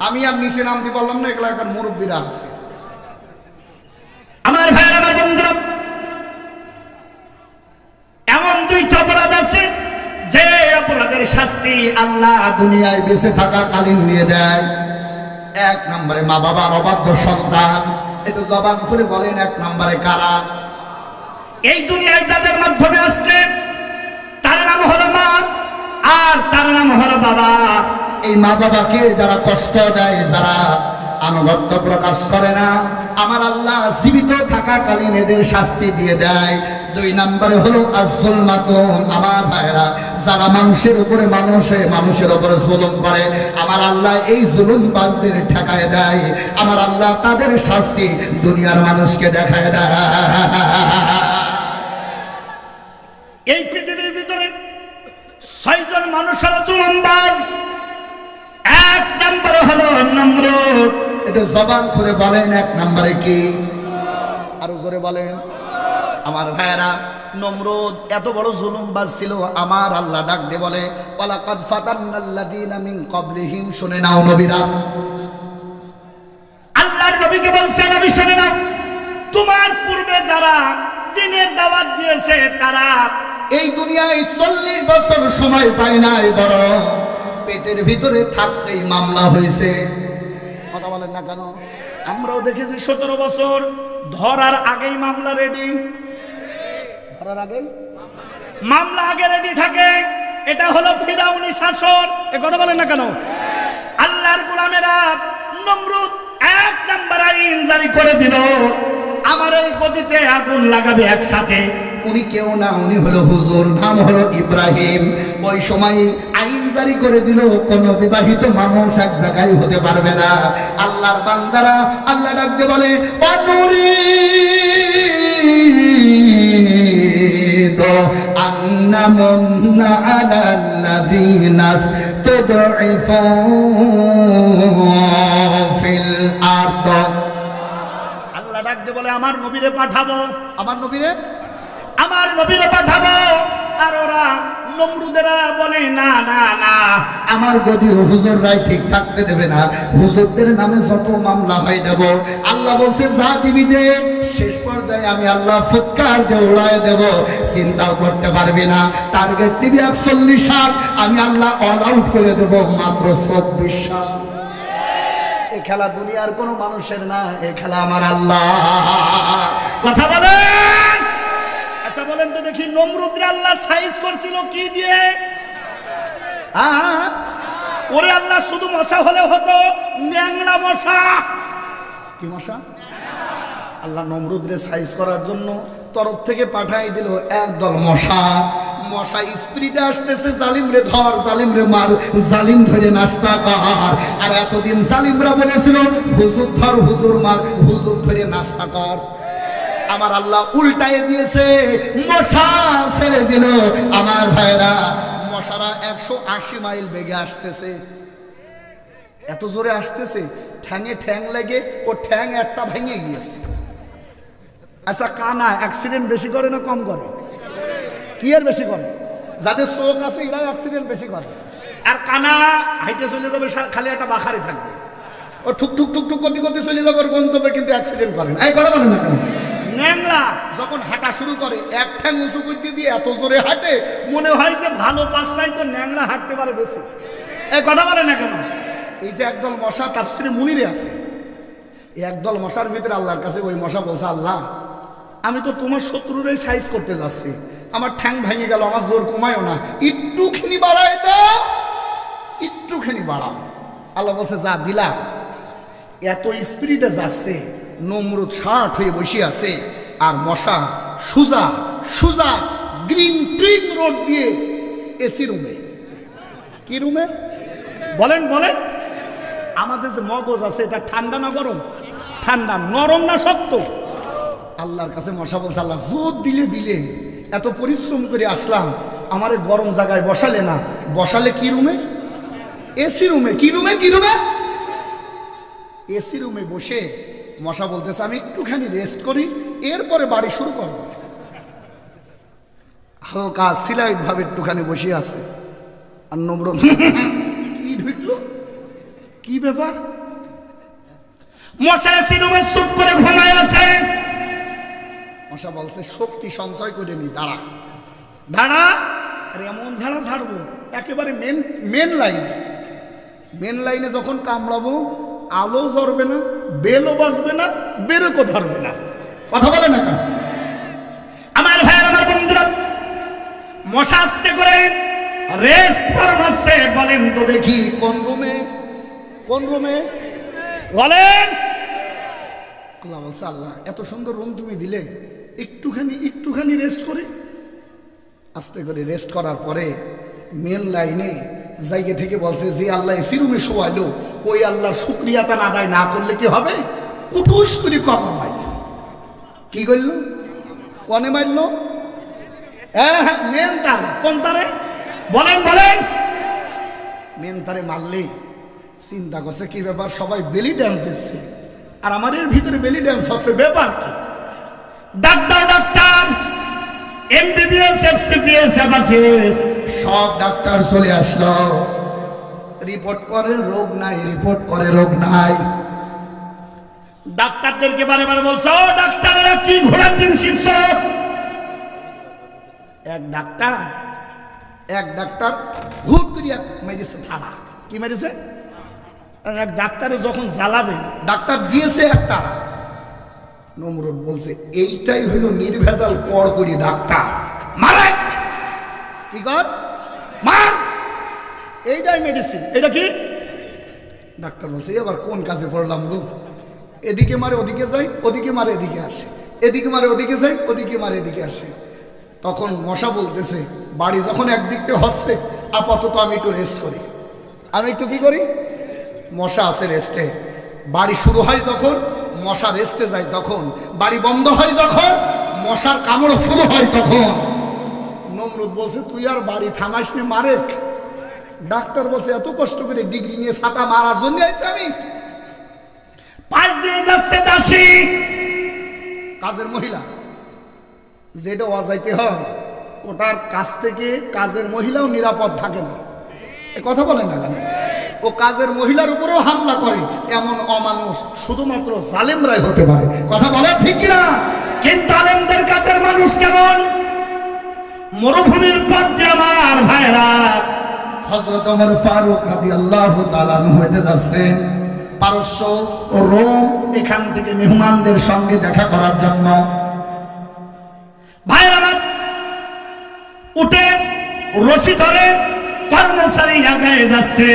আমি আর নিচে নামতে পারলাম না, এগুলা এখন মুরব্বীরা আছে। আমার ভাইয়ের, আমার বন্ধুরা, এমন দুইটা অপরাধ আছে যে অপরাধের শাস্তি আল্লাহ দুনিয়ায় বেঁচে থাকা কালীন দিয়ে দেয়। 1 নম্বরে মা বাবার অবাধ্য সন্তান। এটা জবান খুলে বলেন, 1 নম্বরে কারা? এই দুনিয়ায় যাদের মাধ্যমে আসলে তার নাম হলো মা, আর তার নাম হলো বাবা। এই মা বাবাকে যারা কষ্ট দেয়, যারা আনুগত্য প্রকাশ করে না, আমার আল্লাহ জীবিত থাকাকালীন এদের শাস্তি দিয়ে দেয়। 2 নম্বরে হলো আজ-জুলমাতুন। আমার ভাইরা, যারা মানুষের উপরে মানুষের উপরে জুলুম করে, আমার আল্লাহ এই জুলুমবাজদের ঠেকায় দেয়। আমার আল্লাহ তাদের শাস্তি দুনিয়ার মানুষকে দেখায় দেয়। এই পৃথিবীর ভিতরে 6 জন মানুষ হলো জুলুমবাজ। 1 নম্বরে হলো নমরুদ। এটা জবান খুলে বলেন, 1 নম্বরে কি? আরো জোরে বলেন। আমার ভাইয়েরা, নমরুদ এত বড় জুলুমবাজ ছিল। আমার আল্লাহ ডাক দিয়ে বলে, ওয়ালাকাদ ফাতান্নাল্লাযীনা মিন ক্বাবলিহিম। শুনে নাও নবীরা, আল্লাহর নবীকে বলছে, নবী শুনে নাও, তোমার পূর্বে যারা দ্বীনের দাওয়াত দিয়েছে তারা এই দুনিয়ায় 40 বছর সময় পায় নাই, বড় পেটের ভিতরে থাকতেই মামলা হয়েছে। কথা বলেন না কেন? আমরাও দেখেছি 17 বছর ধরার আগেই মামলা রেডি। ধরার আগেই মামলা আগে রেডি থাকে। এটা হলো ফিরাউনি শাসন। এ কথা বলেন না কেন? আল্লাহর গোলামেরা, নমরুদ 1 নম্বর আইন জারি করে দিল, আমার এই গদিতে আগুন লাগাবে একসাথে। উনি কেউ না, উনি হলো হুজুর, নাম হলো ইব্রাহিম। ওই সময় আইন জারি করে দিল, কোন বিবাহিত মানুষ এক জায়গায় হতে পারবে না। আল্লাহর বান্দারা, আল্লাহ ডাকতে বলে, অনুরিদু আন্নামুন্না আলাল্লাযীনা ইসতুদঈফু ফিল আরদ। আল্লাহ ডাকতে বলে, আমার নবীরে পাঠাবো, আমার নবীরে পাঠাবো। আর ওরা নমরুদেরা বলে, না না না, আমার গদির হুজুররাই ঠিক থাকতে দেবে না, হুজুরদের নামে যত মামলা হয় দেব। আল্লাহ বলছে, যা দিবি দে, শেষ পর্যায়ে আমি আল্লাহ ফুৎকার দিয়ে উড়ায় দেব, চিন্তাও করতে পারবি না। টার্গেট নিবি 41 সাল, আমি আল্লাহ অল আউট করে দেব মাত্র 24 সাল। এই খেলা দুনিয়ার কোনো মানুষের না, এই খেলা আমার আল্লাহ। কথা বলেন। আচ্ছা বলেন তো দেখি, নমরুদরে আল্লাহ সাইজ করছিল কি দিয়ে? ওরে আল্লাহ শুধু মশা হলে হতো, ন্যাংলা মশা। কি মশা? আল্লাহ নমরুদরে সাইজ করার জন্য তরফ থেকে পাঠাই দিল একদল মশা। মশা স্পিরিটে আসতেছে, জালিম রে ধর, জালিম রে মার, জালিম ধরে নাস্তা কর। আর এতদিন জালিমরা বলেছিল হুজুর ধর, হুজুর মার, হুজুর ধরে নাস্তা কর। আমার আল্লাহ উল্টায় দিয়েছে, মশা ছেড়ে দিল। আমার ভাইরা, মশারা 180 মাইল বেগে আসতেছে, এত জোরে আসতেছে, ঠ্যাঙে ঠ্যাং লেগে ও ঠ্যাং একটা ভেঙে গিয়েছে। আচ্ছা, কানা অ্যাক্সিডেন্ট বেশি করে না কম করে? কি আর বেশি করে? যাদের চোখ আছে এরা অ্যাক্সিডেন্ট বেশি করে। আর কানা হাইতে চলে যাবে, খালি একটা বাখারি থাকবে, ও ঠুক ঠুক ঠুক ঠুক করতে করতে চলে যাবে ওর গন্তব্যে, কিন্তু অ্যাক্সিডেন্ট করে না। এই কথা বলে না কেন? ন্যাংলা যখন হাঁটা শুরু করে, এক ঠ্যাং উঁচু করতে দিয়ে এত জোরে হাঁটে, মনে হয় যে ভালো পাঁচটাই তো ন্যাংলা হাঁটতে পারে বেশি। এই কথা বলে না কেন? এই যে একদল মশা তাফসিরে মুনিরে আছে, এই একদল মশার ভিতরে আল্লাহর কাছে ওই মশা বলছে, আল্লাহ আমি তো তোমার শত্রুরাই সাইজ করতে যাচ্ছি, আমার ঠ্যাং ভেঙে গেল, আমার জোর কমায়ও না, একটুখানি বাড়াই দাও, একটুখানি বাড়াও। আল্লাহ বলছে যা দিলাম। এত স্পিরিটে যাচ্ছে, নমরুদ ষাট হয়ে বসে আছে, আর মশা সুজা সুজা গ্রিন ট্রিং রোড দিয়ে এসি রুমে। কি রুমে? বলেন বলেন। আমাদের যে মগজ আছে এটা ঠান্ডা না গরম? ঠান্ডা। নরম না শক্ত? আল্লাহর কাছে মশা বলছে, আল্লাহ জোর দিলে দিলে, এত পরিশ্রম করে আসলাম, আমার গরম জায়গায় বসালে না, বসালে কি রুমে? এসি রুমে। কি রুমে? কি রুমে? এসি রুমে বসে মশা বলতেছে আমি একটুখানি রেস্ট করি, এরপরে বাড়ি শুরু করব। হালকা সিলাইট ভাবে একটুখানি বসে আছে, আর নমরুদ কি ঢুকলো, কি ব্যাপার? মশা এসি রুমে চুপ করে ঘুমায় আছে। মশা বলছে শক্তি সঞ্চয় করে নি, দাঁড়া দাঁড়া। আর এমন ঝাড়া ছাড়বো একেবারে মেন লাইনে। মেন লাইনে যখন কামড়াবো, আলো জ্বলবে না, বেলও বাজবে না, বেরোকও ধরবে না। কথা বলে না কেন? আমার ভাই, আমার বন্ধুরা, মশা আসতে করে রেস্ট ফরমাচ্ছে। বলেন তো দেখি কোন রুমে? কোন রুমে বলেন? আল্লাহ বলছে, আল্লাহ এত সুন্দর রুম তুমি দিলে, একটুখানি রেস্ট করি। আস্তে করে রেস্ট করার পরে মেন লাইনে জায়গা থেকে বলছে যে আল্লাহ এসি রুমে শোয়াইলো, ওই আল্লাহর শুকরিয়া তার আদায় না করলে কি হবে? কুটুস করে কবর মারল। কি করল? কনে মারল? হ্যাঁ হ্যাঁ, মেন তারে। কোন তারে? বলেন বলেন। মেন তারে মারলে চিন্তা করছে কি ব্যাপার, সবাই বেলি ড্যান্স দিচ্ছে, আর আমার এর ভিতরে বেলি ড্যান্স হচ্ছে, ব্যাপার কি? Doctor doctor, MBBS, FCPS, FSS সব ডাক্তার চলে আসলো, রিপোর্ট করে রোগ নাই, রিপোর্ট করে রোগ নাই। ডাক্তারদেরকে বারে বারে বলছো, ডাক্তারেরা কি ঘোড়ার ডিম শিখছো? এক ডাক্তার হুট করিয়া মেরেছে থালা। কি মেরেছে? এক ডাক্তারে যখন জ্বালাবে, ডাক্তার দিয়েছে একটা। নমরুদ বলছে এইটাই হলো নির্ভেজাল কর করি ডাক্তার, মারে। কি কর? মার। এইটাই মেডিসিন। এটা কি? ডাক্তার বলছে এবার কোন কাজে পড়লাম গো? এদিকে মারে ওদিকে যাই, ওদিকে মারে এদিকে আসে, এদিকে মারে ওদিকে যাই, ওদিকে মারে এদিকে আসে। তখন মশা বলতেছে বাড়ি যখন একদিক থেকে হচ্ছে, আপাতত আমি একটু রেস্ট করি। আমি একটু কি করি? মশা আছে রেস্টে। বাড়ি শুরু হয় যখন, মশা রেস্টে যায় তখন। বাড়ি বন্ধ হয় যখন, মশার কামড় শুরু হয় তখন। নমরুদ বলছে তুই আর বাড়ি থামাইস নি, মারেক। ডাক্তার বলছে এত কষ্ট করে ডিগ্রি নিয়ে ছাতা মারার জন্য আইছি আমি? পাঁচ দিয়ে যাচ্ছে দাসী, কাজের মহিলা, যেটা অজাইতে হয় ওটার কাছ থেকে কাজের মহিলাও নিরাপদ থাকে না। এ কথা বলেন না কেন? ও কাজের মহিলার উপরেও হামলা করে, এমন অমানুষ শুধুমাত্র জালেমরাই হতে পারে। কথা বলে ঠিক না? কিন্তু আলেমদের কাছের মানুষ কেমন? মরুভূমির পথ দিয়ে আমার ভাইরা হযরত ওমর ফারুক রাদিয়াল্লাহু তাআলা আনহু হেঁটে যাচ্ছেন পারস্য ও রোম, এখান থেকে মেহমানদের সঙ্গে দেখা করার জন্য। ভাইরা আমার উঠে রশি ধরে কর্মচারী আগায় যাচ্ছে,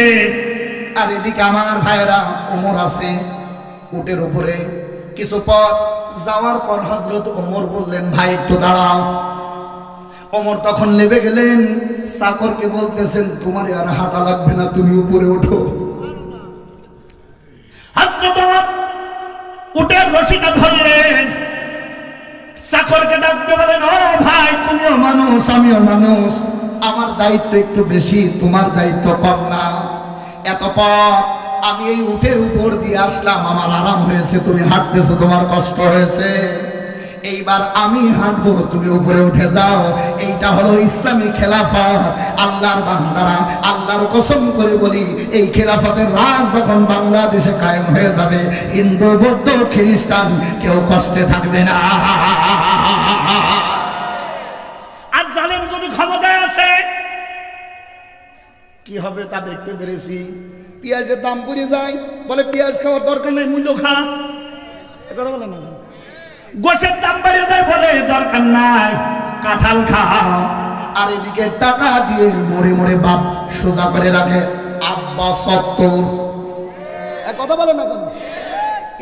আর এদিকে আমার ভাইরা ওমর আছে উটের উপরে। কিছু পথ যাওয়ার পর হযরত ওমর বললেন ভাই একটু দাঁড়াও। ওমর তখন লেবে গেলেন, চাকরকে বলতেছেন তোমার আর হাঁটা লাগবে না, তুমি উপরে ওঠো। হযরত ওমর উটের রশিটা ধরলেন, চাকরকে ডাকতে বলেন, ও ভাই তুমিও মানুষ আমিও মানুষ, আমার দায়িত্ব একটু বেশি, তোমার দায়িত্ব কম না। এত পথ আমি এই উটের উপর দিয়ে আসলাম, আমার আরাম হয়েছে, তুমি হাঁটতেছো, তোমার কষ্ট হয়েছে, এইবার আমি হাঁটবো, তুমি উপরে উঠে যাও। এইটা হলো ইসলামী খেলাফত। আল্লাহর বান্দারা, আল্লাহর কসম করে বলি, এই খেলাফতের রাজ যখন বাংলাদেশে কায়েম হয়ে যাবে, হিন্দু বৌদ্ধ খ্রিস্টান কেউ কষ্টে থাকবে না। আর জালেম যদি ক্ষমতায় আসে কি হবে তা দেখতে পেরেছি। পেঁয়াজের দাম পড়ে যায়, বলে পেঁয়াজ খাওয়ার দরকার নেই, মূল্য খা। কথা বলে না, গোশের দাম বেড়ে যায়, বলে দরকার নাই, কাঁঠাল খাও। আর এদিকে টাকা দিয়ে মোড়ে মোড়ে বাপ সোজা করে রাখে আব্বা 70। কথা বলে না কেন?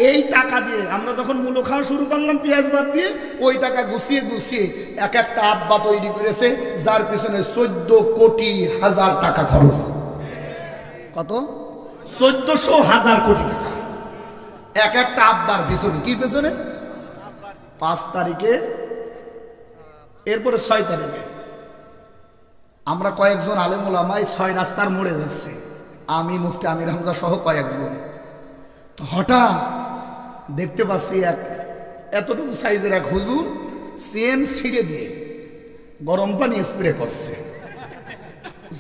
এই টাকা দিয়ে আমরা যখন মূল্য খাওয়া শুরু করলাম পেঁয়াজ বাদ দিয়ে, ওই টাকা গুছিয়ে গুছিয়ে এক একটা আব্বা তৈরি করেছে, যার পিছনে 14 কোটি হাজার টাকা খরচ। কত? 1400,000 কোটি টাকা এক একটা আব্বার পিছনে। কি পেছনে? 5 তারিখে, এরপরে 6 তারিখে আমরা কয়েকজন আলেম ওলামাই 6 রাস্তার মোড়ে যাচ্ছে, আমি মুফতি আমির হামজা সহ কয়েকজন। তো হঠাৎ দেখতে পাচ্ছি এক এতটুকু সাইজের এক হুজুর চেন ছিঁড়ে দিয়ে গরম পানি স্প্রে করছে।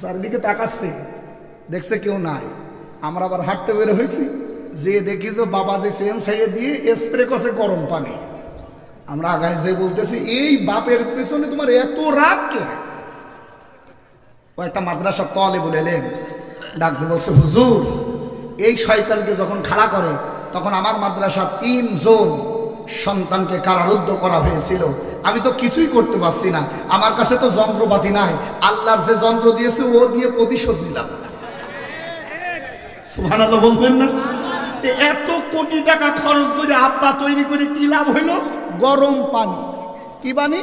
চারিদিকে তাকাচ্ছে, দেখছে কেউ নাই। আমরা আবার হাঁটতে বের হয়েছি, যে দেখি যে বাবা যে চেন ছিঁড়ে দিয়ে স্প্রে করছে গরম পানি। আমরা আগায় যে বলতেছি, এই বাপের পেছনে তোমার এত রাগ কে? ও একটা মাদ্রাসা তলে বলেলেন, ডাকতে বলছে, হুজুর এই শয়তানকে যখন খাড়া করে তখন আমার মাদ্রাসা 3 জন সন্তানকে কারারুদ্ধ করা হয়েছিল, আমি তো কিছুই করতে পারছি না, আমার কাছে তো যন্ত্রপাতি নাই, আল্লাহর যে যন্ত্র দিয়েছে ও দিয়ে প্রতিশোধ নিলাম। সুবহানাল্লাহ বলবেন না? এত কোটি টাকা খরচ করে আব্বা তৈরি করে কি লাভ হইল? গরম পানি। কি পানি?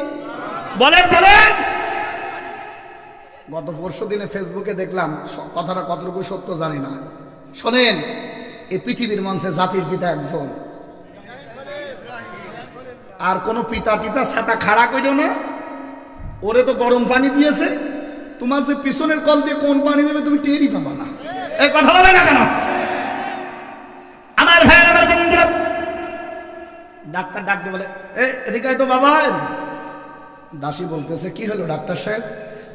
বলেন বলেন। গত পরশু দিনে ফেসবুকে দেখলাম, কথাটা কতটুকু সত্য জানি না, শোনেন। এই পৃথিবীর মঞ্চে জাতির পিতা একজন, আর কোন পিতা টিতা ছাতা খাড়া কইরো না, ওরে তো গরম পানি দিয়েছে, তোমার যে পিছনের কল দিয়ে কোন পানি দেবে তুমি টেরই পাবা না। এই কথা বলে না কেন? আমার ভাই, আমার বন্ধুরা, ডাক্তার ডাকতে বলে, এদিকে তো বাবা। দাসী বলতেছে, কি হলো ডাক্তার সাহেব?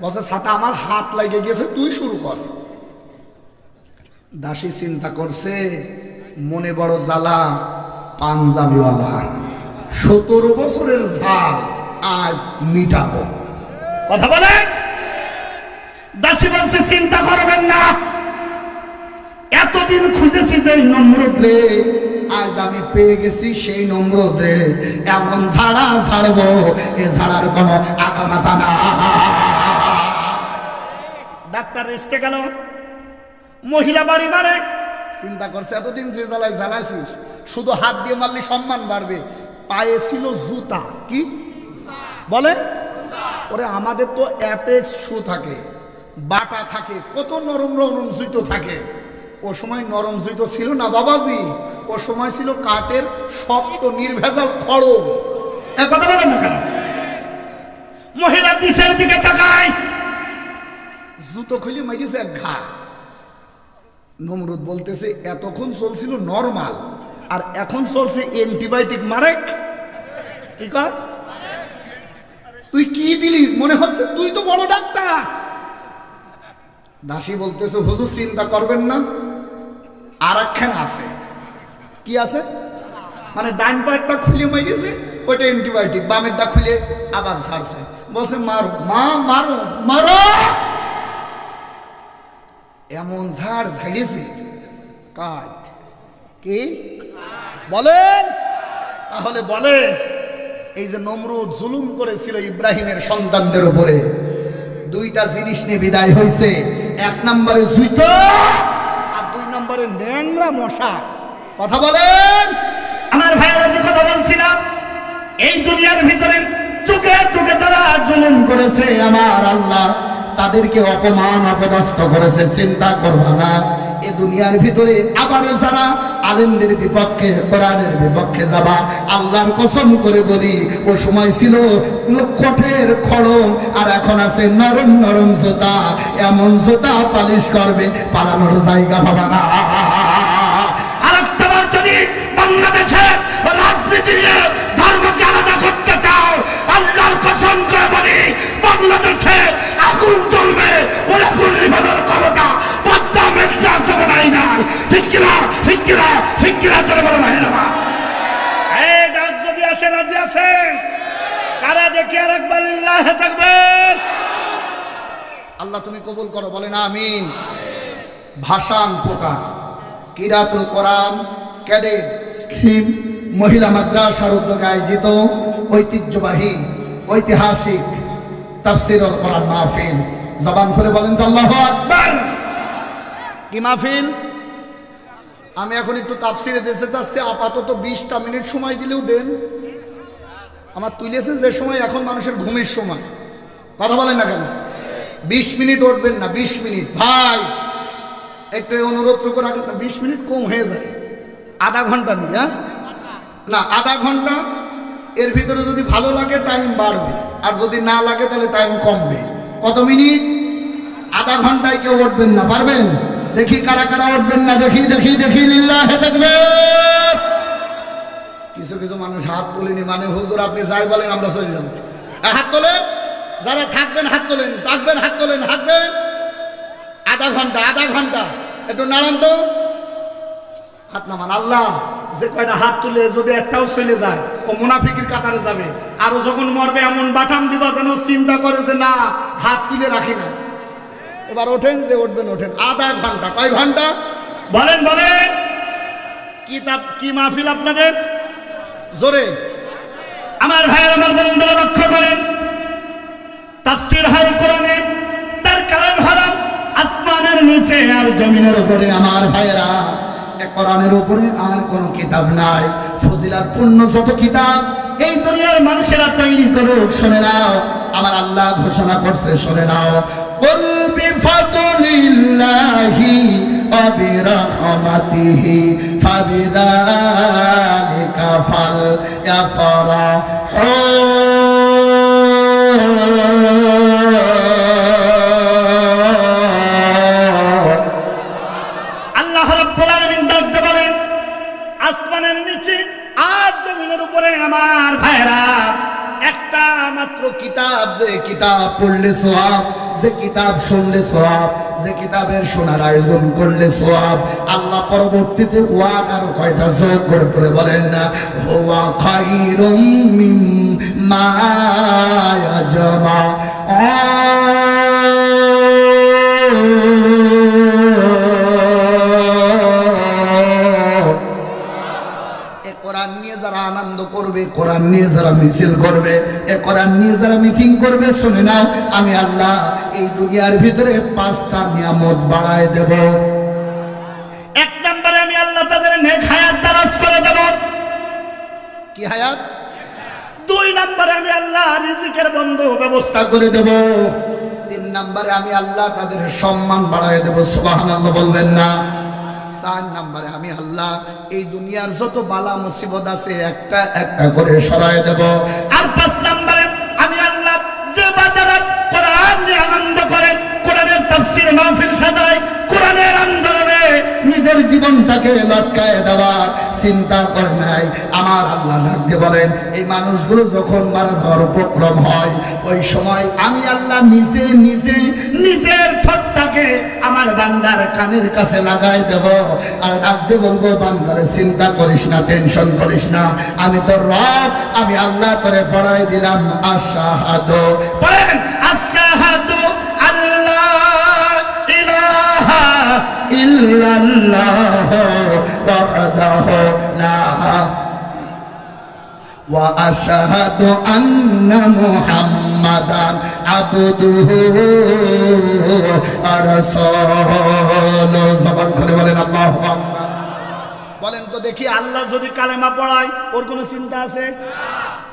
বলছে, ছাতা আমার হাত লাগে গিয়েছে, তুই শুরু কর। দাসী চিন্তা করছে, মনে বড় জ্বালা, পাঞ্জাবিওয়ালা 17 বছরের ঝাল আজ মিটাবো। কথা বলে। দাসী বলছে, চিন্তা করবেন না, এতদিন খুঁজেছি যে নমরুদ রে, আজ আমি পেয়ে গেছি সেই নমরুদ রে, এমন ঝাড়া ঝাড়বো, এ ঝাড়ার কোনো আকামাতা না। ডাক্তার রেস্টে গেল, মহিলা বাড়ি মারে। চিন্তা করছে, এতদিন যে জ্বালায় জ্বালাইছিস, শুধু হাত দিয়ে মারলে সম্মান বাড়বে। পায়ে ছিল জুতা। কি বলে? ওরে আমাদের তো অ্যাপেক্স শু থাকে, বাটা থাকে, কত নরম নরম জুতো থাকে। ও সময় নরম জুতো ছিল না বাবাজি, ও সময় ছিল কাঠের শক্ত নির্ভেজাল খড়ম। কথা বলেন না কেন? মহিলা দিশের দিকে তাকায়, জুতো খুলে মাইছে এক ঘা। নমরুদ বলতেছে, এতক্ষণ চলছিল নরমাল, আর এখন চলছে অ্যান্টিবায়োটিক মারেক। কি কর? তুই কি দিলি? মনে হচ্ছে তুই তো বড় ডাক্তার। দাসী বলতেছে, হুজুর চিন্তা করবেন না, আর একখান আছে। কি আছে? মানে ডান পায়েরটা খুলে মাইছে, ওইটা অ্যান্টিবায়োটিক, বামেরটা খুলে আবার ছাড়ছে। বলছে, মারো মা, মারো মারো। এমন ঝাড় ঝাড়িয়েছে, কাজ কি বলেন? তাহলে বলেন, এই যে নমরুদ জুলুম করেছিল ইব্রাহিমের সন্তানদের উপরে, 2টা জিনিস নিয়ে বিদায় হয়েছে। 1 নম্বরে জুতো, আর 2 নম্বরে ন্যাংরা মশা। কথা বলেন। আমার ভাইয়েরা যে কথা বলছিলাম, এই দুনিয়ার ভিতরে যুগে যুগে যারা জুলুম করেছে আমার আল্লাহ তাদেরকে অপমান অপদস্থ করেছে, চিন্তা করবা না এ দুনিয়ার ভিতরে আবারও যারা আলেমদের বিপক্ষে কোরআনের বিপক্ষে যাবা, আল্লাহর কসম করে বলি ও সময় ছিল কঠের খড়ম, আর এখন আছে নরম নরম জুতা। এমন জুতা পালিশ করবে, পালানোর জায়গা পাবা না। আরেকটা বার যদি বাংলাদেশের রাজনীতি নিয়ে ধর্মকে আলাদা করতে চাও, আল্লাহর কসম করে বলি বাংলাদেশে আগুন জ্বলবে, ওই আগুন নিভানোর ক্ষমতা পদ্মা মেঘনা জমানাই না। ঠিক কিনা, ঠিক কিনা, ঠিক কিনা চলে বলো ভাই না। এই ডাক যদি আসে রাজি আছেন? কারা দেখি আর একবার লিল্লাহ তাকবীর। আল্লাহ তুমি কবুল করো, বলেন আমিন। ভাষান পোতা, কিরাতুল কোরআন ক্যাডেট স্কিম, মহিলা মাদ্রাসার উদ্যোগে আয়োজিত ঐতিহ্যবাহী ঐতিহাসিক তাফসীরুল কোরআন মাহফিল। জবান খুলে বলেন তো আল্লাহু আকবার। কি মাহফিল? আমি এখন একটু তাফসীরে দিতে চাচ্ছি, আপাতত 20টা মিনিট সময় দিলেও দেন। আমার তুলেছে যে সময় এখন মানুষের ঘুমের সময়, কথা বলেন না কেন? 20 মিনিট উঠবেন না, 20 মিনিট ভাই একটু অনুরোধ করে রাখেন না, 20 মিনিট কম হয়ে যায়, আধা ঘন্টা নিয়ে। হ্যাঁ না, আধা ঘন্টা, এর ভিতরে যদি ভালো লাগে টাইম বাড়বে, আর যদি না লাগে তাহলে টাইম কমবে। কত মিনিট? আধা ঘন্টায় কেউ উঠবেন না, পারবেন? দেখি কারা কারা উঠবেন না, দেখি দেখি দেখি লিল্লাহে তাকবীর। কিছু কিছু মানুষ হাত তোলেনি, মানে হুজুর আপনি যাই বলেন আমরা চলে যাব। হাত তোলেন, যারা থাকবেন হাত তোলেন, থাকবেন হাত তোলেন, হাঁটবেন। আধা ঘন্টা, আধা ঘন্টা, একটু নাড়ান তো, হাত নামান। আল্লাহ যে কয়টা হাত তুলে যদি একটাও চলে যায় ও মুনাফিকের কাতারে যাবে, আরো যখন মরবে এমন বাটাম দিবা যেন চিন্তা করে যে না হাত তুলে রাখি না। এবার ওঠেন, যে উঠবেন ওঠেন। আধা ঘন্টা, কয় ঘন্টা বলেন বলেন। কি মাহফিল আপনাদের? জোরে আমার ভাইয়ের, আমার বন্ধুরা লক্ষ্য করেন, তাফসীর হয় কোরআনে, তার কারণ হলো আসমানের নিচে আর জমিনের উপরে আমার ভাইয়েরা কোরআনের উপরে আর কোনো কিতাব নাই। ফজিলাতপূর্ণ যত কিতাব এই দুনিয়ার মানুষেরা তৈরি করুক, শুনে নাও আমার আল্লাহ ঘোষণা করছে, শুনে নাও। কুল বিফাদলিল্লাহি ওয়া বিরহমাতিহি ফাবিযালিকা ফালইফরাহু। আসমানের নিচে আর জমিনের উপরে আমার ভাইরা একটা মাত্র কিতাব, যে কিতাব পড়লে সওয়াব, যে কিতাব শুনলে সওয়াব, যে কিতাবের শোনার আয়োজন করলে সওয়াব। আল্লাহ পরবর্তীতে ওয়াদ আরো কয়টা যোগ করে করে বলেন না, হুয়া খায়রুম মিম্মা কোরআন নিয়ে যারা আনন্দ করবে, কোরআন নিয়ে যারা মিছিল করবে, এ কোরআন নিয়ে যারা মিটিং করবে, শুনে নাও আমি আল্লাহ এই দুনিয়ার ভিতরে 5টা নিয়ামত বাড়ায় দেব। 1 নম্বরে আমি আল্লাহ তাদের নেক হায়াত দারাজ করে দেব। কি হায়াত? 2 নম্বরে আমি আল্লাহ রিজিকের বন্ধ ব্যবস্থা করে দেব। 3 নম্বরে আমি আল্লাহ তাদের সম্মান বাড়ায় দেব। সুবহানাল্লাহ বলবেন না? 4 নম্বরে আমি আল্লাহ এই দুনিয়ার যত বালা মুসিবত আছে একটা একটা করে সরায় দেব। আর 5 নম্বরে আমি আল্লাহ যে বাজারে কোরআন নিয়ে আনন্দ করে, কোরআনের তাফসীর মাহফিল সাজায়, কোরআনের আন্দোলনে নিজের জীবনটাকে লটকায় দেওয়ার চিন্তা করে নাই, আমার আল্লাহ ডাকতে বলেন এই মানুষগুলো যখন মারা যাওয়ার উপক্রম হয় ওই সময় আমি আল্লাহ নিজে নিজে নিজের ঠোঁটটাকে আমার বান্দার কানের কাছে লাগাই দেব, আর ডাকতে বলবো বান্দারে চিন্তা করিস না, টেনশন করিস না, আমি তোর রব, আমি আল্লাহ করে পড়াই দিলাম আশহাদু। পড়েন আশহাদু আল্লাহ ইলাহা ইল্লাল্লাহ ওয়াহদাহু লা ওয়া আশহাদু আন্না মুহাম্মাদান আবদুহু ওয়া রাসূলুহু। জবান খুলে বলেন আল্লাহু আকবার। বলেন তো দেখি, আল্লাহ যদি কালেমা পড়ায় ওর কোনো চিন্তা আছে?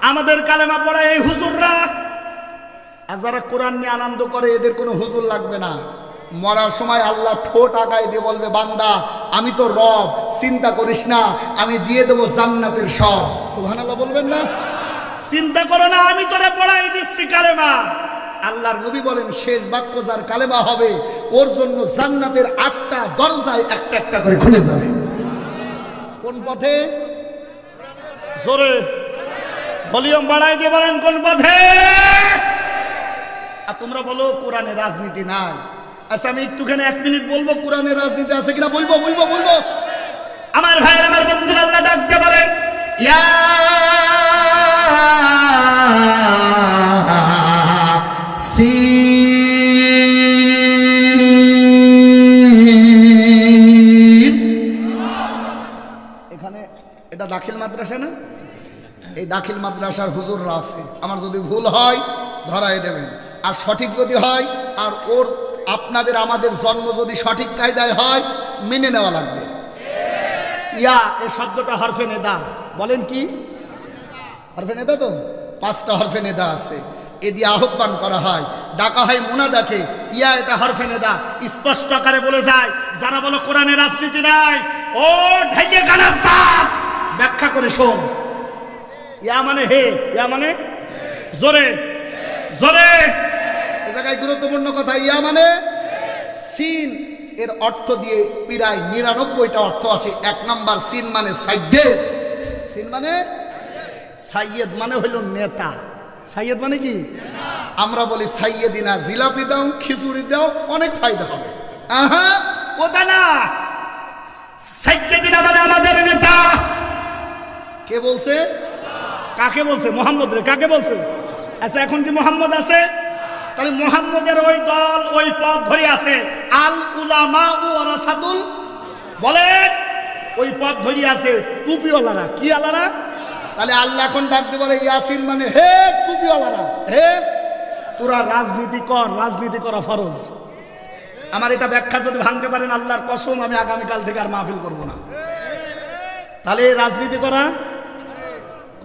আমাদের কালেমা পড়া এই হুজুররা। আর যারা কোরআন নিয়ে আনন্দ করে এদের কোনো হুজুর লাগবে না। মরার সময় আল্লাহ ঠোঁট আগায় দিয়ে বলবে, বান্দা আমি তো রব, চিন্তা করিস না, আমি দিয়ে দেবো জান্নাতের সব। সুবহানাল্লাহ বলবেন না? চিন্তা করো না, আমি তোরে পড়াই দিচ্ছি কালেমা। আল্লাহর নবী বলেন, শেষ বাক্য যার কালেমা হবে ওর জন্য জান্নাতের 8টা দরজায় একটা একটা করে খুলে যাবে। কোন পথে? জোরে ভলিউম বাড়াই দিয়ে বলেন, কোন পথে? আর তোমরা বলো কোরআনে রাজনীতি নাই। আচ্ছা আমি একটুখানি 1 মিনিট বলবো কোরআনে রাজনীতি আছে কিনা। বলবো বলবো বলবো। আমার ভাই আমার বন্ধুরা আল্লাহ ডাকতে বলেন, ইয়া এখানে এটা দাখিল মাদ্রাসা না? এই দাখিল মাদ্রাসার হুজুররা আছে, আমার যদি ভুল হয় ধরাই দেবেন, আর সঠিক যদি হয়, আর ওর আপনাদের আমাদের জন্ম যদি সঠিক কায়দায় হয় মেনে নেওয়া লাগবে। ইয়া এই শব্দটা হরফে নেদা। বলেন কি হরফে নেদা? তো 5টা হরফে নেদা আছে, এ দিয়ে আহ্বান করা হয়, ডাকা হয় মুনাদাকে। ইয়া এটা হরফে নেদা, স্পষ্ট আকারে বলে যায় যারা বলো কোরআনে রাজনীতি নাই, ও ঢাইয়ে গানা সাপ ব্যাখ্যা করে শোন। ইয়া মানে হে, ইয়া মানে জোরে জোরে। এ জায়গায় গুরুত্বপূর্ণ কথা, ইয়া মানে সিন। এর অর্থ দিয়ে প্রায় 99টা অর্থ আসে। 1 নাম্বার সিন মানে সাইয়েদ। সিন মানে সাইয়েদ মানে হইল নেতা। সাইয়েদ মানে কি? আমরা বলি সাইয়েদিনা জিলাপি দাও, খিচুড়ি দাও, অনেক ফায়দা হবে। আহা ওটা না, সাইয়েদিনা মানে আমাদের নেতা। কে বলছে? কাকে বলছে? মোহাম্মদ রে। কাকে বলছে? আচ্ছা এখন কি মোহাম্মদ আছে? তাহলে মোহাম্মদের ওই দল ওই পথ ধরে আছে, আল উলামা ওয়ারাসাতুল। বলেন ওই পথ ধরে আছে টুপিওয়ালারা। কি আলারা? তাহলে আল্লাহ এখন ডাকতে বলে ইয়াসিন মানে হে টুপিওয়ালারা, হে তোরা রাজনীতি কর, রাজনীতি করা ফরজ। আমার এটা ব্যাখ্যা যদি ভাঙতে পারেন আল্লাহর কসম আমি আগামীকাল থেকে আর মাহফিল করব না। তাহলে রাজনীতি করা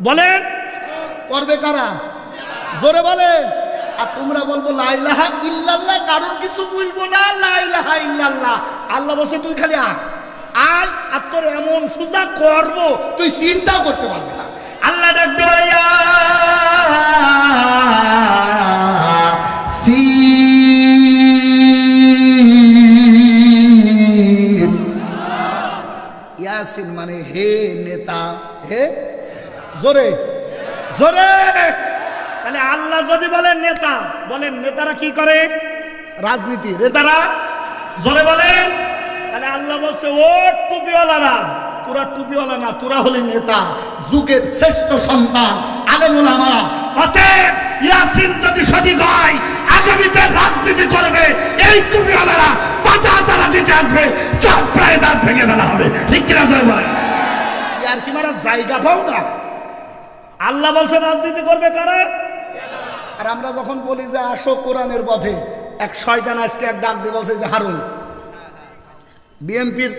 বলেন করবে কারা? জোরে বলেন। আর তোমরা বলবো লা ইলাহা ইল্লাল্লাহ, কারোর কিছু বলবো না, লা ইলাহা ইল্লাল্লাহ। আল্লাহ বসে তুই খালি আয় আয়, আর তোর এমন সুজা করব তুই চিন্তাও করতে পারবি না। আল্লাহ ডাকতে বলে ইয়াসিন মানে হে নেতা, হে জোরে জোরে। তাহলে আল্লাহ যদি বলেন নেতা, বলেন নেতারা কি করে? রাজনীতি। নেতারা জোরে বলেন। তাহলে আল্লাহ বলছে ও টুপিওয়ালারা, তোরা টুপিওয়ালা না, তোরা হলি নেতা, যুগের শ্রেষ্ঠ সন্তান আলেমুল আমারা। অতএব ইয়াসিন যদি সঠিক হয়, আগামীতে রাজনীতি করবে এই টুপিওয়ালারা 50,000 দিতে আসবে, সব প্রায় দাঁত ভেঙে ফেলা হবে। ঠিক কিনা জোরে বলেন। আর কি মারা জায়গা পাও না। আল্লাহ বলছে রাজনীতি করবে কারা? আর আমরা যখন বলি যে আসো কোরআনের পথে, এক শয়তান আজকে এক ডাক দিয়ে বলছে যে হারুন বিএনপির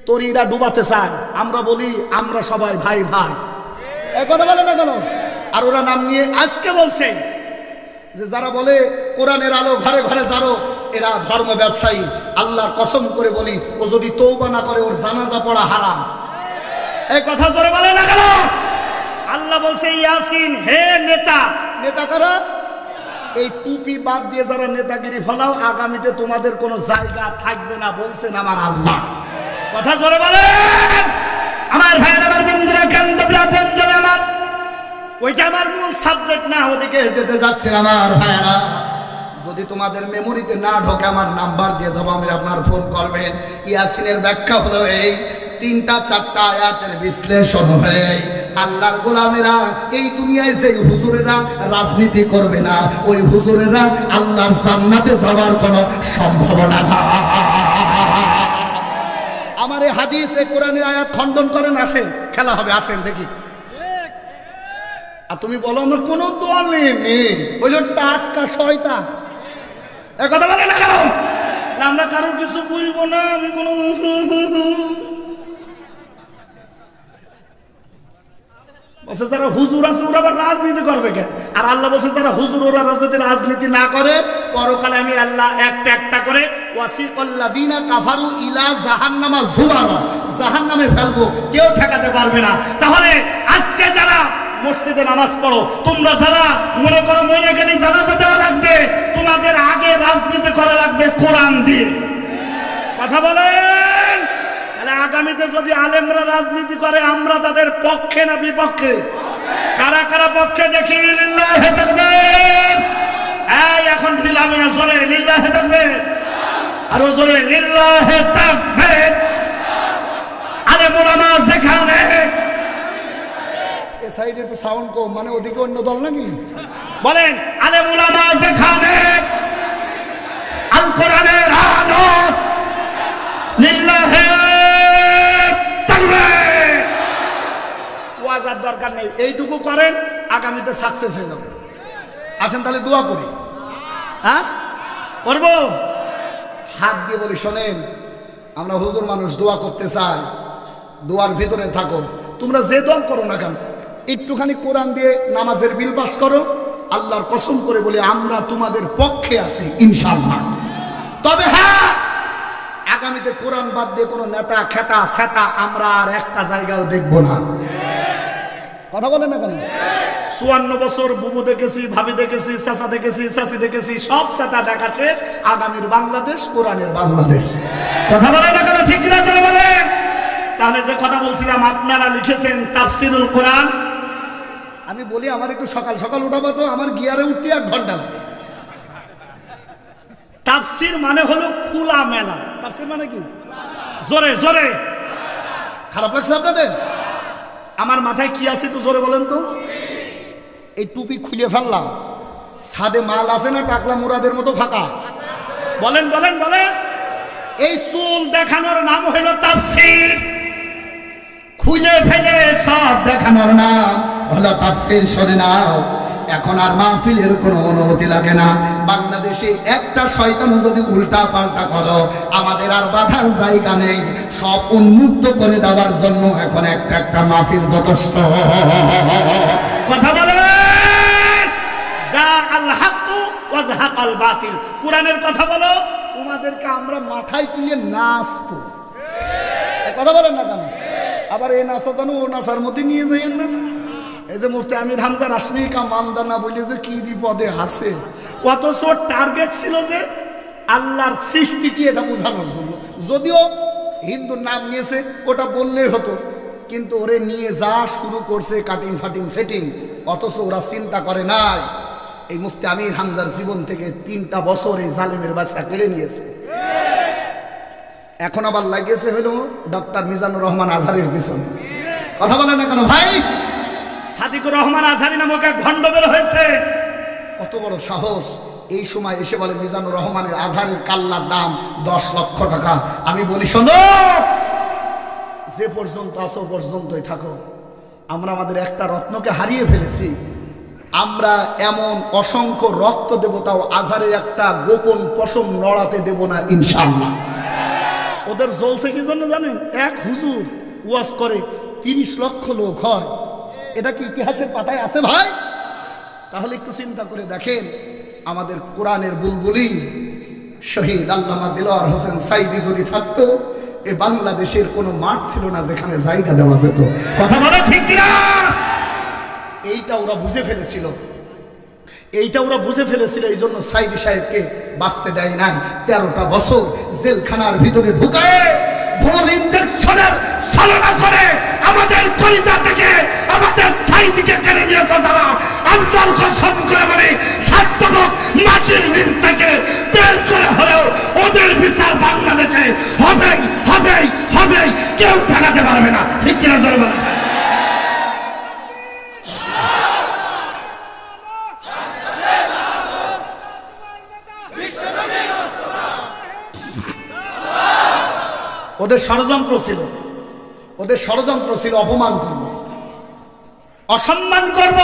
তরিরা ডুবাতে চায়। আমরা বলি আমরা সবাই ভাই ভাই, এই কথা বলে না কেন? আর ওরা নাম নিয়ে আজকে বলছে যে যারা বলে কোরআনের আলো ঘরে ঘরে যারো, এরা ধর্ম ব্যবসায়ী। আল্লাহর কসম করে বলি, ও যদি তওবা না করে ওর জানাজা পড়া হারাম। এই কথা জোরে বলে না কেন? আল্লাহ বলছে ইয়াসিন হে নেতা। নেতা কারা? এই টুপি বাদ দিয়ে যারা নেতাগিরি ফলাও, আগামীতে তোমাদের কোনো জায়গা থাকবে না বলছেন আমার আল্লাহ। কথা জোরে বলেন। আমার ভাইয়ের আমার বন্ধুরা কেন্দ্র আমার ওইটা আমার মূল সাবজেক্ট না, ওদিকে যেতে যাচ্ছে আমার ভাইয়েরা। যদি তোমাদের মেমোরিতে না ঢোকে আমার নাম্বার দিয়ে যাবো, আমি আপনার ফোন করবেন। ইয়াসিনের ব্যাখ্যা হলো এই 3-4টা আয়াতের বিশ্লেষণ হয়ে আল্লাহর গোলামেরা এই দুনিয়ায় যে হুজুরেরা রাজনীতি করবে না, ওই হুজুরেরা আল্লাহর জান্নাতে যাওয়ার কোনো সম্ভাবনা না। আমার এই হাদিস এই কোরআনের আয়াত খণ্ডন করেন, আসেন খেলা হবে, আসেন দেখি। আর তুমি বলো আমার কোনো দল নেই, ওই যে টাটকা শয়তান। এ কথা বলে না কেন? আমরা কারোর কিছু বলবো না, আমি কোনো বলছে যারা হুজুর আছে ওরা আবার রাজনীতি করবে কেন? আর আল্লাহ বলছে যারা হুজুর ওরা যদি রাজনীতি না করে পরকালে আমি আল্লাহ একটা একটা করে ওয়াসিকাল্লাযীনা কাফারু ইলা জাহান্নামা যুমারা, জাহান্নামে ফেলবো, কেউ ঠেকাতে পারবে না। তাহলে আজকে যারা মসজিদে নামাজ পড়ো, তোমরা যারা মনে করো মরে গেলে জানাজা দেওয়া লাগবে, তোমাদের আগে রাজনীতি করা লাগবে কোরআন দিয়ে। কথা বলেন। তাহলে আগামীতে যদি আলেমরা রাজনীতি করে আমরা তাদের পক্ষে না বিপক্ষে? কারা কারা পক্ষে দেখি লিল্লাহি তাকবীর। এই এখন দিলাম না জোরে লিল্লাহি তাকবীর, আরো জোরে লিল্লাহি তাকবীর। আলেম ওলামা যেখানে, এই সাইডে একটু সাউন্ড কম, মানে ওদিকে অন্য দল নাকি? বলেন আলেম ওলামা যেখানে, আল কোরআনের আলো লিল্লাহি তাকবীর। ওয়াজার দরকার নেই, এইটুকু করেন, আগামীতে সাকসেস হয়ে যাবে। আসেন তাহলে দোয়া করি। হ্যাঁ করবো? হাত দিয়ে বলি শোনেন, আমরা হুজুর মানুষ দোয়া করতে চাই, দোয়ার ভিতরে থাকো। তোমরা যে দল করো না কেন, একটুখানি কোরআন দিয়ে নামাজের বিল পাস করো। আল্লাহর কসম করে বলি আমরা তোমাদের পক্ষে আছি ইনশাআল্লাহ। তবে হ্যাঁ, আগামীতে কোরআন বাদ দিয়ে কোনো নেতা খেতা সেতা আমরা আর একটা জায়গাও দেখবো না। কথা বলেন না কেন? 54 বছর বুবু দেখেছি, ভাবি দেখেছি, চাচা দেখেছি, চাচি দেখেছি, সব সেতা দেখাচ্ছে। আগামীর বাংলাদেশ কোরআনের বাংলাদেশ। কথা বলেন না কেন? ঠিক না চলে বলেন। তাহলে যে কথা বলছিলাম, আপনারা লিখেছেন তাফসিরুল কোরআন। আমি বলি আমার একটু সকাল সকাল উঠাবো, তো আমার গিয়ারে উঠতে 1 ঘন্টা লাগে। তাফসির মানে হলো খোলা মেলা। তাফসির মানে কি? জোরে জোরে। খারাপ লাগছে আপনাদের? আমার মাথায় কি আছে একটু জোরে বলেন তো। এই টুপি খুলে ফেললাম, ছাদে মাল আছে না টাকলা মুরাদের মতো ফাঁকা? বলেন বলেন বলেন। এই চুল দেখানোর নাম হলো তাফসির। খুলে ফেলে সব দেখানোর নাম হলো তাফসির। শুনে নাও, এখন আর মাহফিলের কোনো অনুমতি লাগে না। বাংলাদেশে একটা শয়তান যদি উল্টা পাল্টা করো, আমাদের আর বাধার জায়গা নেই। সব উন্মুক্ত করে দেওয়ার জন্য এখন একটা একটা মাহফিল যথেষ্ট। কথা বলেন। যা আল হাক্কু ওয়া যাহাকাল বাতিল। কোরআনের কথা বলো, তোমাদেরকে আমরা মাথায় তুলে নাচবো। কথা বলেন না কেন? আবার এই নাচা জানো ও নাচার মধ্যে নিয়ে যাইয়েন না। এই যে মুফতি আমির হামজা রাশমিকা মানদানা বলে যে কি বিপদে আছে, অথচ টার্গেট ছিল যে আল্লাহর সৃষ্টি কি এটা বোঝানোর জন্য। যদিও হিন্দুর নাম নিয়েছে, ওটা বললেই হতো, কিন্তু ওরে নিয়ে যা শুরু করছে কাটিং ফাটিং সেটিং, অথচ ওরা চিন্তা করে নাই এই মুফতি আমির হামজার জীবন থেকে 3টা বছর এই জালিমের বাচ্চা কেড়ে নিয়েছে। এখন আবার লাগিয়েছে হলো ডক্টর মিজানুর রহমান আজহারের পিছনে। কথা বলে না কেন ভাই? সাদিকুর রহমান আজহারি নামক এক ভণ্ড বের হয়েছে। কত বড় সাহস! এই সময় এসে বলে মিজানুর রহমানের আজহারের কাল্লার দাম 10 লক্ষ টাকা। আমি বলি শোনো, যে পর্যন্ত আসো পর্যন্তই থাকো। আমরা আমাদের একটা রত্নকে হারিয়ে ফেলেছি। আমরা এমন অসংখ্য রক্ত দেব, তাও আজহারের একটা গোপন পশম নড়াতে দেব না ইনশাআল্লাহ। ওদের জ্বলছে কি জন্য জানেন? এক হুজুর ওয়াজ করে 30 লক্ষ লোক হয়। এটা কি ইতিহাসের পাতায় আছে ভাই? তাহলে একটু চিন্তা করে দেখেন, আমাদের কোরআনের বুলবুলি শহীদ আল্লামা দিলওয়ার হোসেন সাইদি যদি থাকতো, এই বাংলাদেশের কোনো মাঠ ছিল না যেখানে জায়গা দেওয়া যেত। কথা বলে ঠিক কিনা? এইটা ওরা বুঝে ফেলেছিল, এইটা ওরা বুঝে ফেলেছিল। এই জন্য সাইদি সাহেবকে বাঁচতে দেয় নাই। 13টা বছর জেলখানার ভিতরে ঢুকায় ভুল ইনজেকশনের ছলনা করে আমাদের কলিজা থেকে আমাদের সাইদিকে কেড়ে নিয়েছে যারা। আল্লাহর কসম করে বলে, স্বার্থপর মাটির নিচ থেকে বের করে হলেও ওদের বিচার বাংলাদেশে হবেই হবেই হবেই, কেউ ঠেকাতে পারবে না। ঠিক কিনা জোরে বলে? ওদের ষড়যন্ত্র ছিল, ওদের ষড়যন্ত্র ছিল অপমান করব, অসম্মান করব।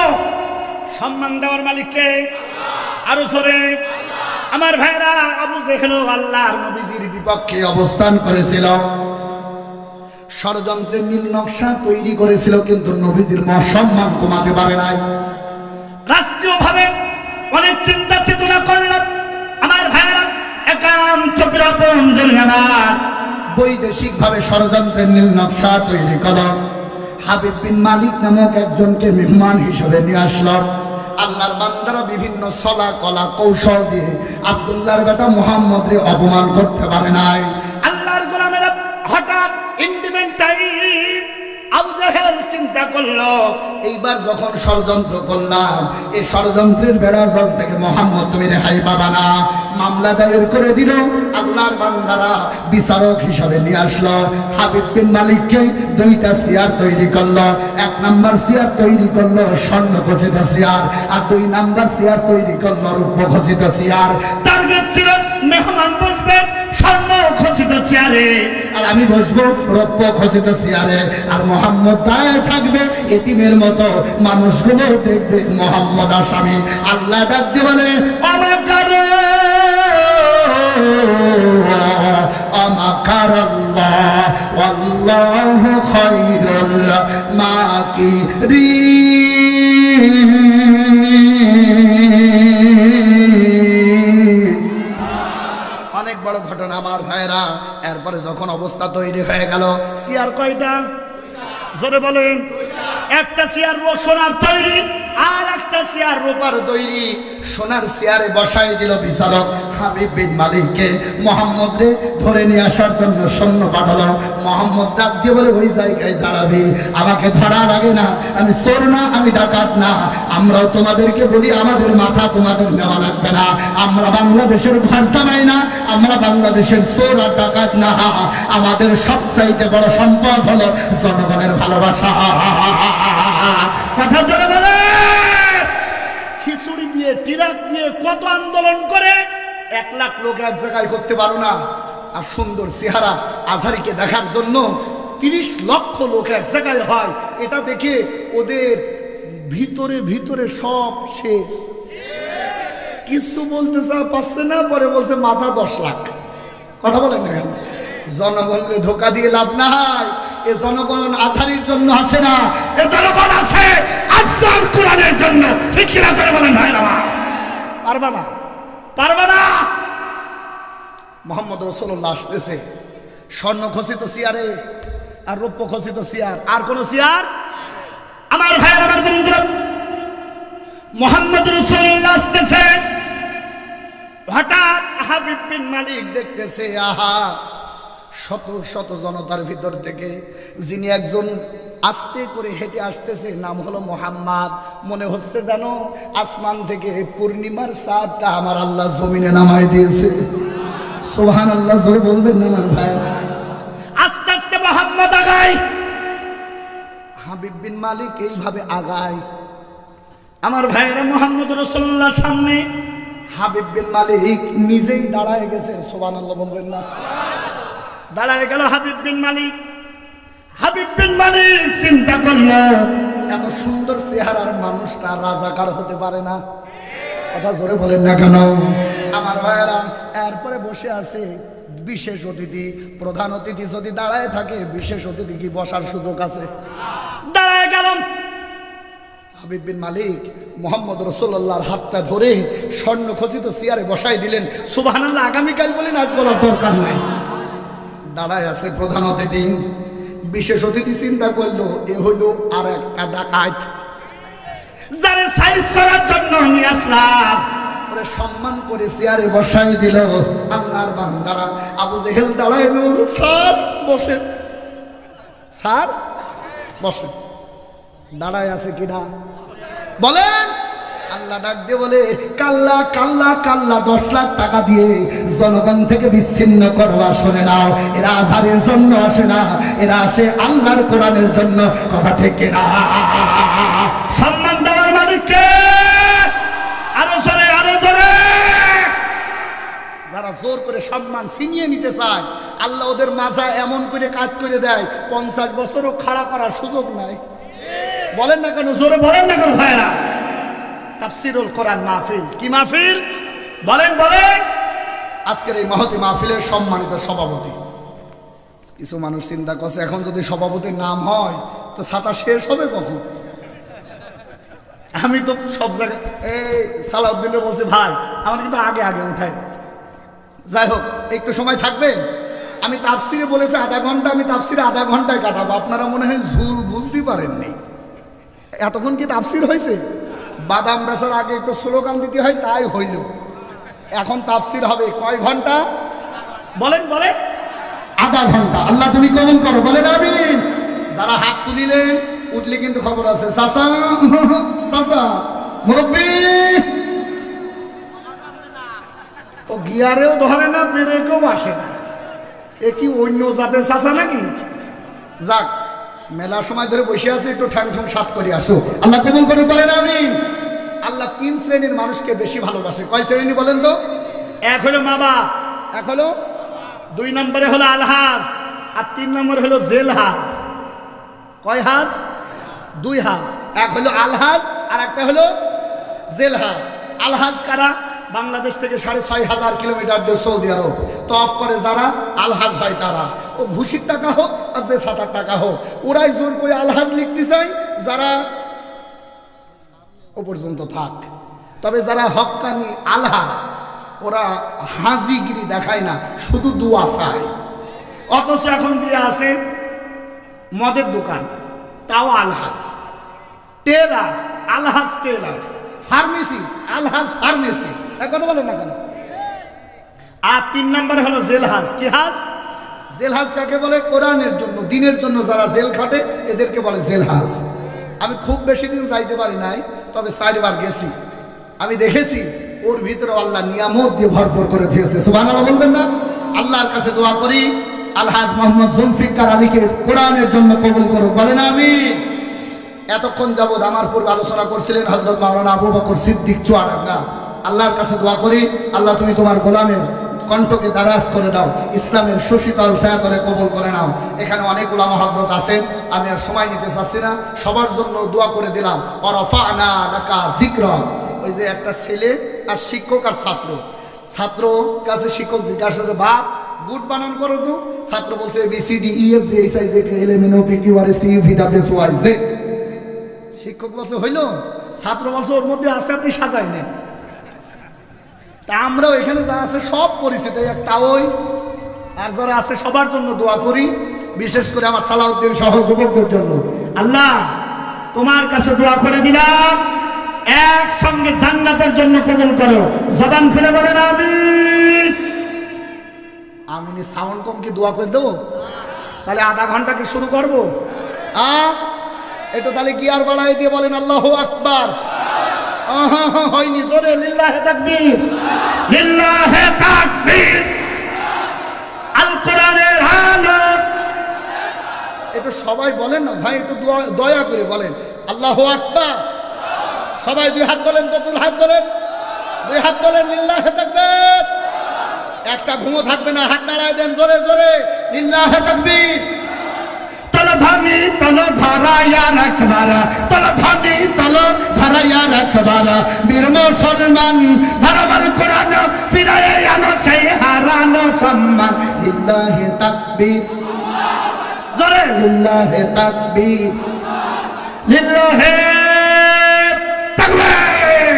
সম্মান দেওয়ার মালিককে আরো জোরে। আমার ভাইরা, আবু জেহেল আল্লাহর নবীজির বিপক্ষে অবস্থান করেছিল। ষড়যন্ত্রের নীল নকশা তৈরি করেছিল, কিন্তু নবীজির সম্মান কমাতে পারে নাই। রাষ্ট্রীয়ভাবে অনেক চিন্তা চেতনা করলাম আমার ভাইয়েরা, একান্ত প্রাপঞ্জন আমার বৈদেশিক ভাবে ষড়যন্ত্রের নীল নকশা তৈরি করল। হাবিব বিন মালিক নামক একজনকে মেহমান হিসেবে নিয়ে আসলো। আল্লাহর বান্দারা বিভিন্ন ছলা কলা কৌশল দিয়ে আব্দুল্লাহর বেটা মুহাম্মদকে অপমান করতে পারে নাই। আল্লাহর গোলামেরা হঠাৎ ইন্ডিপেন্ডেন্ট টাইম আবু জাহেল চিন্তা করলো, এইবার যখন ষড়যন্ত্র করলাম, এই ষড়যন্ত্রের বেড়া জল থেকে মোহাম্মদ তুমি রেহাই পাবা না। মামলা দায়ের করে দিল। আল্লাহর বান্দারা বিচারক হিসাবে নিয়ে আসলো। হাবিব বিন মালিককে দুইটা চেয়ার তৈরি করলো। এক নাম্বার চেয়ার তৈরি করলো স্বর্ণ খচিত চেয়ার, আর দুই নাম্বার চেয়ার তৈরি করলো রূপ খচিত চেয়ার। টার্গেট ছিল মেহমান বসবে স্বর্ণ খচিত চেয়ারে, আর আমি বসবো রৌপ্য খচিত চেয়ারে। আর মোহাম্মদ দাঁড়ায় থাকবে এতিমের মতো, মানুষগুলো দেখবে মোহাম্মদ আসামি। আল্লাহ ডাকতে বলে অমাকার আমাকারাল্লাহ ওয়াল্লাহু খায়রুল মাকিরিন। অনেক বড় ঘটনা আমার ভাইরা। এরপরে যখন অবস্থা তৈরি হয়ে গেল, চেয়ার কয়টা জোরে বলেন? একটা চেয়ার সোনার তৈরি আর একটা চেয়ার রূপার তৈরি। সোনার চেয়ারে বসাই দিল বিচারক হাবিব বিন মালিককে। মোহাম্মদ রে ধরে নিয়ে আসার জন্য সৈন্য পাঠালো। মোহাম্মদ ডাক দিয়ে বলে ওই জায়গায় দাঁড়াবি, আমাকে ধরা লাগে না, আমি চোর না, আমি ডাকাত না। আমরাও তোমাদেরকে বলি আমাদের মাথা তোমাদের নেওয়া লাগবে না। আমরা বাংলাদেশের ঘর জানাই না, আমরা বাংলাদেশের চোর আর ডাকাত না। আমাদের সবচাইতে বড় সম্পদ হলো জনগণের ভালোবাসা। কথা জোরে বলে। খিচুড়ি দিয়ে টিরাক দিয়ে কত আন্দোলন করে 1 লাখ লোক এক জায়গায় করতে পারো না। আর সুন্দর চেহারা আজহারিকে দেখার জন্য 30 লক্ষ লোক এক জায়গায় হয়, এটা দেখে ওদের ভিতরে ভিতরে সব শেষ। কিছু বলতে পারছে না, পরে বলছে মাথা 10 লাখ। কথা বলেন না কেন? জনগণকে ধোকা দিয়ে লাভ নাই। এ জনগণ আজহারির জন্য আসে না, এ জনগণ আছে আল্লাহর কোরআনের জন্য। ঠিক কিনা জোরে বলেন ভাইরা? পারবা না, পারবে না। মোহাম্মদ রাসূলুল্লাহ আসতেছে স্বর্ণ খচিত চেয়ারে আর রৌপ্য খচিত চেয়ার। আর কোন চেয়ার? আমার ভাইরা, আমার বন্ধুরা, মোহাম্মদ রাসূলুল্লাহ আসতেছে। হঠাৎ হাবিব বিন মালিক দেখতেছে, আহা, শত শত জনতার ভিতর থেকে যিনি একজন আস্তে করে হেঁটে আসতেছে, নাম হলো মোহাম্মদ। মনে হচ্ছে জানো আসমান থেকে পূর্ণিমার চাঁদটা আমার আল্লাহ জমিনে নামাই দিয়েছে। সুবহানাল্লাহ জোরে বলবেন না আমার ভাই? আস্তে আস্তে মোহাম্মদ আগায়। হাবিব বিন মালিক এইভাবে আগায়। আমার ভাইরা, মোহাম্মদ রাসূলুল্লাহ সামনে। হাবিব বিন মালিক নিজেই দাঁড়ায় গেছে। সুবহানাল্লাহ বলবেন না? দাঁড়ায় গেল হাবিব বিন মালিক। হাবিব বিন মালিক চিন্তা করলো, এত সুন্দর চেহারার মানুষটা রাজাকার হতে পারে না। কথা জোরে বলেন না কেন আমার ভাইয়েরা? এরপরে বসে আছে বিশেষ অতিথি। প্রধান অতিথি যদি দাঁড়ায় থাকে, বিশেষ অতিথি কি বসার সুযোগ আছে? দাঁড়ায় গেল। হাবিব বিন মালিক মোহাম্মদ রাসূলুল্লাহর হাতটা ধরে স্বর্ণ খচিত চেয়ারে বসাই দিলেন। সুবহানাল্লাহ আগামীকাল বলেন, আজ বলার দরকার নাই। দাঁড়ায় আছে প্রধান অতিথি। বিশেষ অতিথি চিন্তা করলো, এ হইলো আর একটা ডাকাত, যারে সাইজ করার জন্য নিয়ে আসলাম। সম্মান করে চেয়ারে বসাই দিল। আল্লাহর বান্দারা আবু জেহেল দাঁড়ায় বলছে, স্যার বসেন, স্যার বসেন। দাঁড়ায় আছে কিনা বলেন? আল্লাহ ডাক দিয়ে বলে, কাল্লা কাল্লা কাল্লা, 10 লাখ টাকা দিয়ে জনগণ থেকে বিচ্ছিন্ন করো। আসলে নাও, এরা আজহারের জন্য আসে না, এরা আসে আল্লাহর কোরআনের জন্য। কথা ঠিক কিনা? সম্মান দেওয়ার মালিককে আরো জোরে, আরো জোরে। যারা জোর করে সম্মান ছিনিয়ে নিতে চায়, আল্লাহ ওদের মাজা এমন করে কাজ করে দেয় 50 বছরও খাড়া করার সুযোগ নাই। বলেন না কেন? জোরে বলেন না কেন ভাইরা? তাফসীরুল কোরআন মাহফিল। কি মাহফিল? বলেন বলেন। আজকের এই মহতি মাহফিলের সম্মানিত সভাপতি কিছু মানুষ চিন্তা করছে এখন যদি সভাপতির নাম হয় তো ছাতা শেষ হবে কখন? আমি তো সব জায়গায় এই সালাউদ্দিনে বলছি ভাই আমার কিন্তু আগে আগে উঠাই। যাই হোক একটু সময় থাকবেন। আমি তাফসিরে বলেছি আধা ঘন্টা, আমি তাফসিরে আধা ঘন্টায় কাটাবো। আপনারা মনে হয় ঝুল বুঝতে পারেননি, এতক্ষণ কি তাফসির হয়েছে? বাদাম বেচার আগে একটু স্লোগান দিতে হয়, তাই হইল। এখন তাফসির হবে কয় ঘন্টা বলেন? বলে আধা ঘন্টা। আল্লাহ তুমি কবুল করো, বলেন আমিন। যারা হাত তুলিলেন উঠলে কিন্তু খবর আছে। চাচা চাচা মুরব্বী ও গিয়ারেও ধরে না, ব্রেকেও আসে না। এ কি অন্য জাতের চাচা নাকি? যাক, মেলার সময় ধরে বসে আছে, একটু ঠ্যাং ঠ্যাং সাত করে আসো। আল্লাহ কবুল করে, বলেন আমিন। আল্লাহ 3 শ্রেণীর মানুষকে বেশি ভালোবাসে। কয় শ্রেণী বলেন তো? এক হলো মা বাপ, এক হলো 2 নম্বরে হলো আলহাজ, আর 3 নম্বরে হলো জেলহাজ। কয় হাজ? 2 হাজ। এক হলো আলহাজ আর একটা হলো জেলহাজ। আলহাজ কারা? বাংলাদেশ থেকে 6,500 কিলোমিটার দূর সৌদি আরব তওয়াফ করে যারা, আলহাজ হয় তারা। ও ঘুষির টাকা হোক আর যে 7 টাকা হোক, ওরাই জোর করে আলহাজ লিখতে চায়। যারা ও পর্যন্ত থাক, তবে যারা হক্কানি আলহাজ ওরা হাজিগিরি দেখায় না, শুধু দুয়া চায়। অথচ এখন দিয়ে আছে মদের দোকান, তাও আলহাজ। টেলার্স, আলহাজ টেলার্স। ফার্মেসি, আলহাজ ফার্মেসি। এক কথা বলেন না কেন? আর 3 নম্বর হলো জেলহাজ। কি হাজ? জেলহাজ কাকে বলে? কোরআনের জন্য, দিনের জন্য যারা জেল খাটে এদেরকে বলে জেলহাজ। আমি খুব বেশি দিন যাইতে পারি নাই, তবে 4 বার গেছি। আমি দেখেছি ওর ভিতরে আল্লাহ নিয়ামত দিয়ে ভরপুর করে দিয়েছে। সুবহানাল্লাহ বলবেন না? আল্লাহর কাছে দোয়া করি আলহাজ মোহাম্মদ জুলফিকার আলীকে কোরআনের জন্য কবুল করুক, বলেন আমিন। এতক্ষণ যাবৎ আমার পূর্বে আলোচনা করছিলেন হযরত মাওলানা আবু বকর সিদ্দিক চুয়াডাঙ্গা। আল্লাহর কাছে দোয়া করি আল্লাহ তুমি তোমার গোলামের কণ্ঠকে দারাজ করে দাও, ইসলামের সুশীতল ছায়াতলে কবুল করে নাও। এখানে অনেক উলামা হযরত আছেন, আমি আর সময় নিতে চাচ্ছি না, সবার জন্য দোয়া করে দিলাম। ওয়ারাফা'না লাকা যিকরাক। ওই যে একটা ছেলে আর শিক্ষক আর ছাত্র, ছাত্র কাছে শিক্ষক জিজ্ঞাসা করে বাপ গুড বানান করো তো। ছাত্র বলছে ABCDEFGHIJKLMNOPQRSTUVWXYZ। শিক্ষক বলছে হইল? ছাত্র বলছে ওর মধ্যে আছে, আপনি সাজাই নেন। তা আমরাও এখানে যা আছে সব পরিচিত, একটা ওই আর যারা আছে সবার জন্য দোয়া করি, বিশেষ করে আমার সালাউদ্দিন সহ যুবকদের জন্য। আল্লাহ তোমার কাছে দোয়া করে দিলাম, একসঙ্গে জান্নাতের জন্য কবুল করো। জবান খুলে বলেন আমিন। আমিন সাউন্ড কম কি দোয়া করে দেবো? তাহলে আধা ঘন্টা কি শুরু করবো? একটু তাহলে গিয়ার বাড়াই দিয়ে বলেন আল্লাহু আকবার। হয়নি, জোরে লিল্লাহে তাকবীর, লিল্লাহে তাকবীর। আল কোরআনের হালত একটু সবাই বলেন না ভাই, একটু দয়া করে বলেন আল্লাহু আকবার। সবাই 2 হাত তোলেন তো, 2 হাত তোলেন, 2 হাত তোলেন, লিল্লাহে তাকবীর। একটা ঘুমো থাকবে না, হাত নাড়ায় দেন জোরে জোরে, লিল্লাহে তাকবীর। তলধানি তল ধরাইয়া রাখবারা, তলধানি তল ধরাইয়া রাখবারা, বীর মুসলমান ধরবার কোরআন ফিরাইয়া আনো সেই হারানো সম্মান। লিল্লাহে তাকবীর, জোরে লিল্লাহে তাকবীর, লিল্লাহে তাকবীর।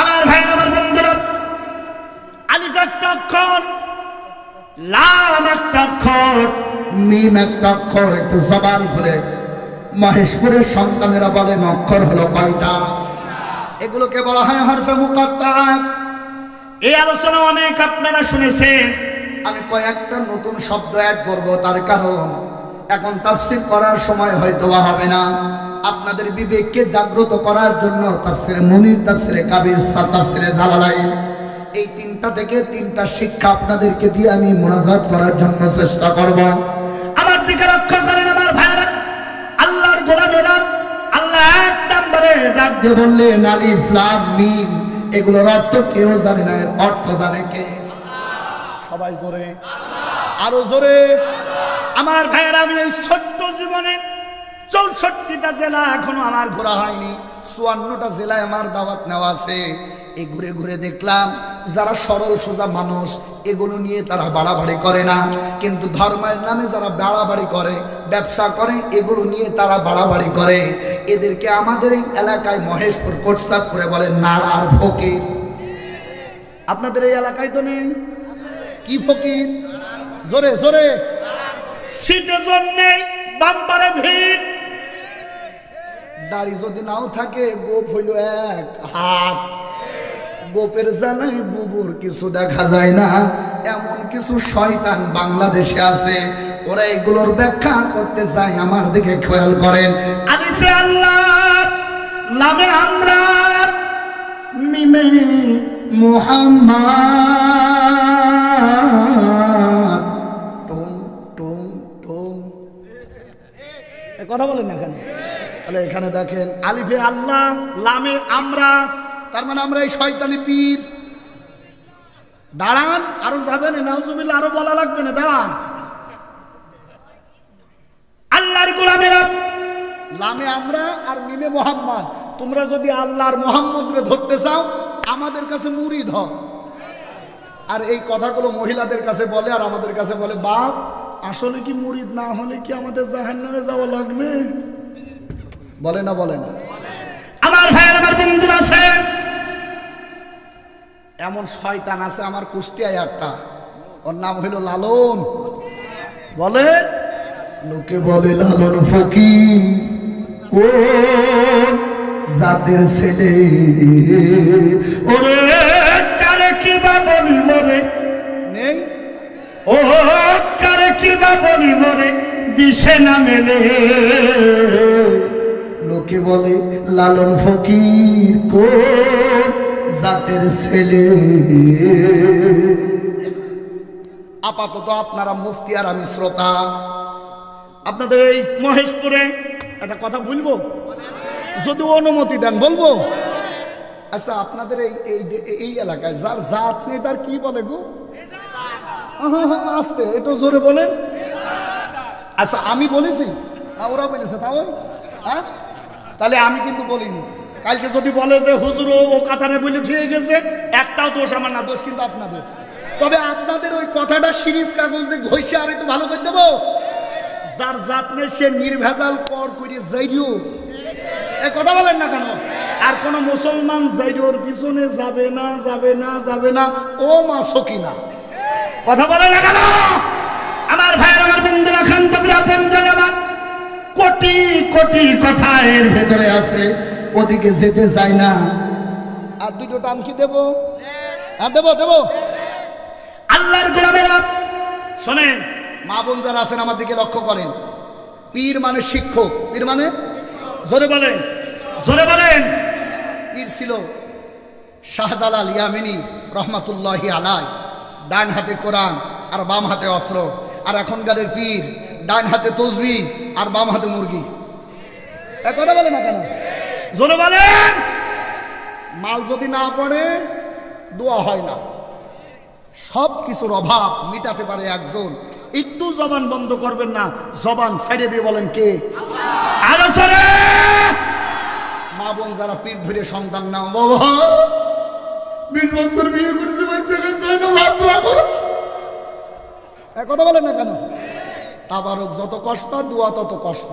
আমার ভাই, আমার বন্ধুরা, আলিফ একটা অক্ষর, লাম একটা অক্ষর, মিম একটা অক্ষর। একটু জবান খুলে মহেশপুরের সন্তানেরা বলেন অক্ষর হলো কয়টা? এগুলোকে বলা হয় হরফে মুকাত্তা। এই আলোচনা অনেক আপনারা শুনেছেন, আমি কয়েকটা নতুন শব্দ অ্যাড করব, তার কারণ এখন তাফসীর করার সময় হয়তো হবে না। আপনাদের বিবেককে জাগ্রত করার জন্য তাফসীরে মুনির, তাফসীরে কাবির, তাফসীরে জালালাইন, এই 3টা থেকে 3টা শিক্ষা আপনাদেরকে দিয়ে আমি মুনাজাত করার জন্য চেষ্টা করব। আমার দিকে লক্ষ্য করেন আমার ভাইরা, আল্লাহর গোলামেরা। আল্লাহ 1 নম্বরে ডাক দিয়ে বললেন আলিফ লাম মিম। এগুলোর অর্থ কেউ জানে না, এর অর্থ জানে কে? সবাই জোরে, আরো জোরে। আমার ভাইরা, আমি এই ছোট্ট জীবনে 64টা জেলা এখনো আমার ঘোরা হয়নি, 54টা জেলায় আমার দাওয়াত নেওয়া আছে। এই ঘুরে ঘুরে দেখলাম যারা সরল সোজা মানুষ এগুলো নিয়ে তারা বাড়াবাড়ি করে না, কিন্তু ধর্মের নামে যারা বাড়াবাড়ি করে, ব্যবসা করে, এগুলো নিয়ে তারা বাড়াবাড়ি করে। এদেরকে আমাদের এই এলাকায় মহেশপুর কোটচাঁদপুরে বলে নাড়ার ফকির। আপনাদের এই এলাকায় তো নেই? কি ফকির? জোরে জোরে। সিটে জন্যে বাম্পারে ভিড়। দাড়ি যদি নাও থাকে, গোপ হইল এক হাত। গোপের জানাই বুবুর কিছু দেখা যায় না, এমন কিছু শয়তান বাংলাদেশে আছে, ওরা এগুলোর ব্যাখ্যা করতে চায়। আমার দিকে খেয়াল করেন। আলিফে আল্লাহ, লামে আমরা, মিমে মুহাম্মদ, টুম টুম টুম। কথা বলেন না কেন? তাহলে এখানে দেখেন আলিফে আল্লাহ, লামে আমরা, তার মানে আমরা এই শয়তানি পীর। দাঁড়ান, আরো যাবেন, নাউজুবিল্লাহ, আরো বলা লাগবে না, দাঁড়ান। আল্লাহর গোলামেরা, লামে আমরা আর মিমে মোহাম্মদ। তোমরা যদি আল্লাহর মোহাম্মদরে ধরতে চাও, আমাদের কাছে মুরিদ হও। আর এই কথাগুলো মহিলাদের কাছে বলে আর আমাদের কাছে বলে, বাপ আসলে কি মুরিদ না হলে কি আমাদের জাহান্নামে যাওয়া লাগবে? বলে না বলে না? আমার ভাই, আমার বন্ধু আছে, এমন শয়তান আছে আমার কুষ্টিয়ায় একটা, ওর নাম হইল লালন। বলে লোকে বলে লালন ফকির, কোন জাতের ছেলে? ওরে কারে কি বা বলিব রে, নেই ও কারে কি বা বলিব রে, দিশে না মেলে। লোকে বলে লালন ফকির, কোন জাতের ছেলে? আপাতত আপনারা মুফতি আর আমি শ্রোতা। আপনাদের এই মহেশপুরে একটা কথা বলবো, যদি অনুমতি দেন বলবো। আচ্ছা, আপনাদের এই এলাকায় যার জাত নেই তার কি বলে গো? আস্তে একটু জোরে বলেন। আচ্ছা, আমি বলেছি না ওরা বলেছে? তাও হ্যাঁ, তাহলে আমি কিন্তু বলিনি। কালকে যদি বলে যে হুজুর ও কাতারে বলে ঠিক গেছে, একটাও দোষ আমার না, দোষ কিন্তু আপনাদের। তবে আপনাদের ওই কথাটা সিরিজ কাগজ দিয়ে ঘষে আর একটু ভালো করে দেবো। যার জাত নেই সে নির্ভেজাল পর করে যাইও, এ কথা বলেন না কেন? আর কোন মুসলমান যাইওর পিছনে যাবে না, যাবে না, যাবে না। ও মা সকিনা, কথা বলে না কেন? আমার ভাইয়ের, আমার বন্ধুরা, খান্তপুরা পঞ্জালাবাদ, কোটি কোটি কথা এর ভেতরে আছে, ওদিকে যেতে চাই না। আর দুটো টান কি দেবো? হ্যাঁ দেবো দেবো। আল্লাহর গোলামেরা শোনেন, মা বোন যারা আছেন আমার দিকে লক্ষ্য করেন। পীর মানে শিক্ষক, পীর মানে জোরে বলেন, জোরে বলেন। পীর ছিল শাহজালাল ইয়ামিনী রহমাতুল্লাহি আলাই, ডান হাতে কোরআন আর বাম হাতে অস্ত্র। আর এখনকারের পীর ডান হাতে তসবিহ আর বাম হাতে মুরগি। এ কথা বলে না কেন? জোরে বলেন। মাল যদি না পড়ে দোয়া হয় না। সব কিছুর অভাব মিটাতে পারে একজন। একটু জবান বন্ধ করবেন না, জবান ছেড়ে দিয়ে বলেন কে? আরো জোরে। মা বোন যারা পীর ধরে সন্তান নাও, বাবা 20 বছর বিয়ে করেছে, বাচ্চাকে চাই না, ভাত দোয়া করো। এ কথা বলে না কেন? তাবারক যত কষ্ট, দোয়া তত কষ্ট।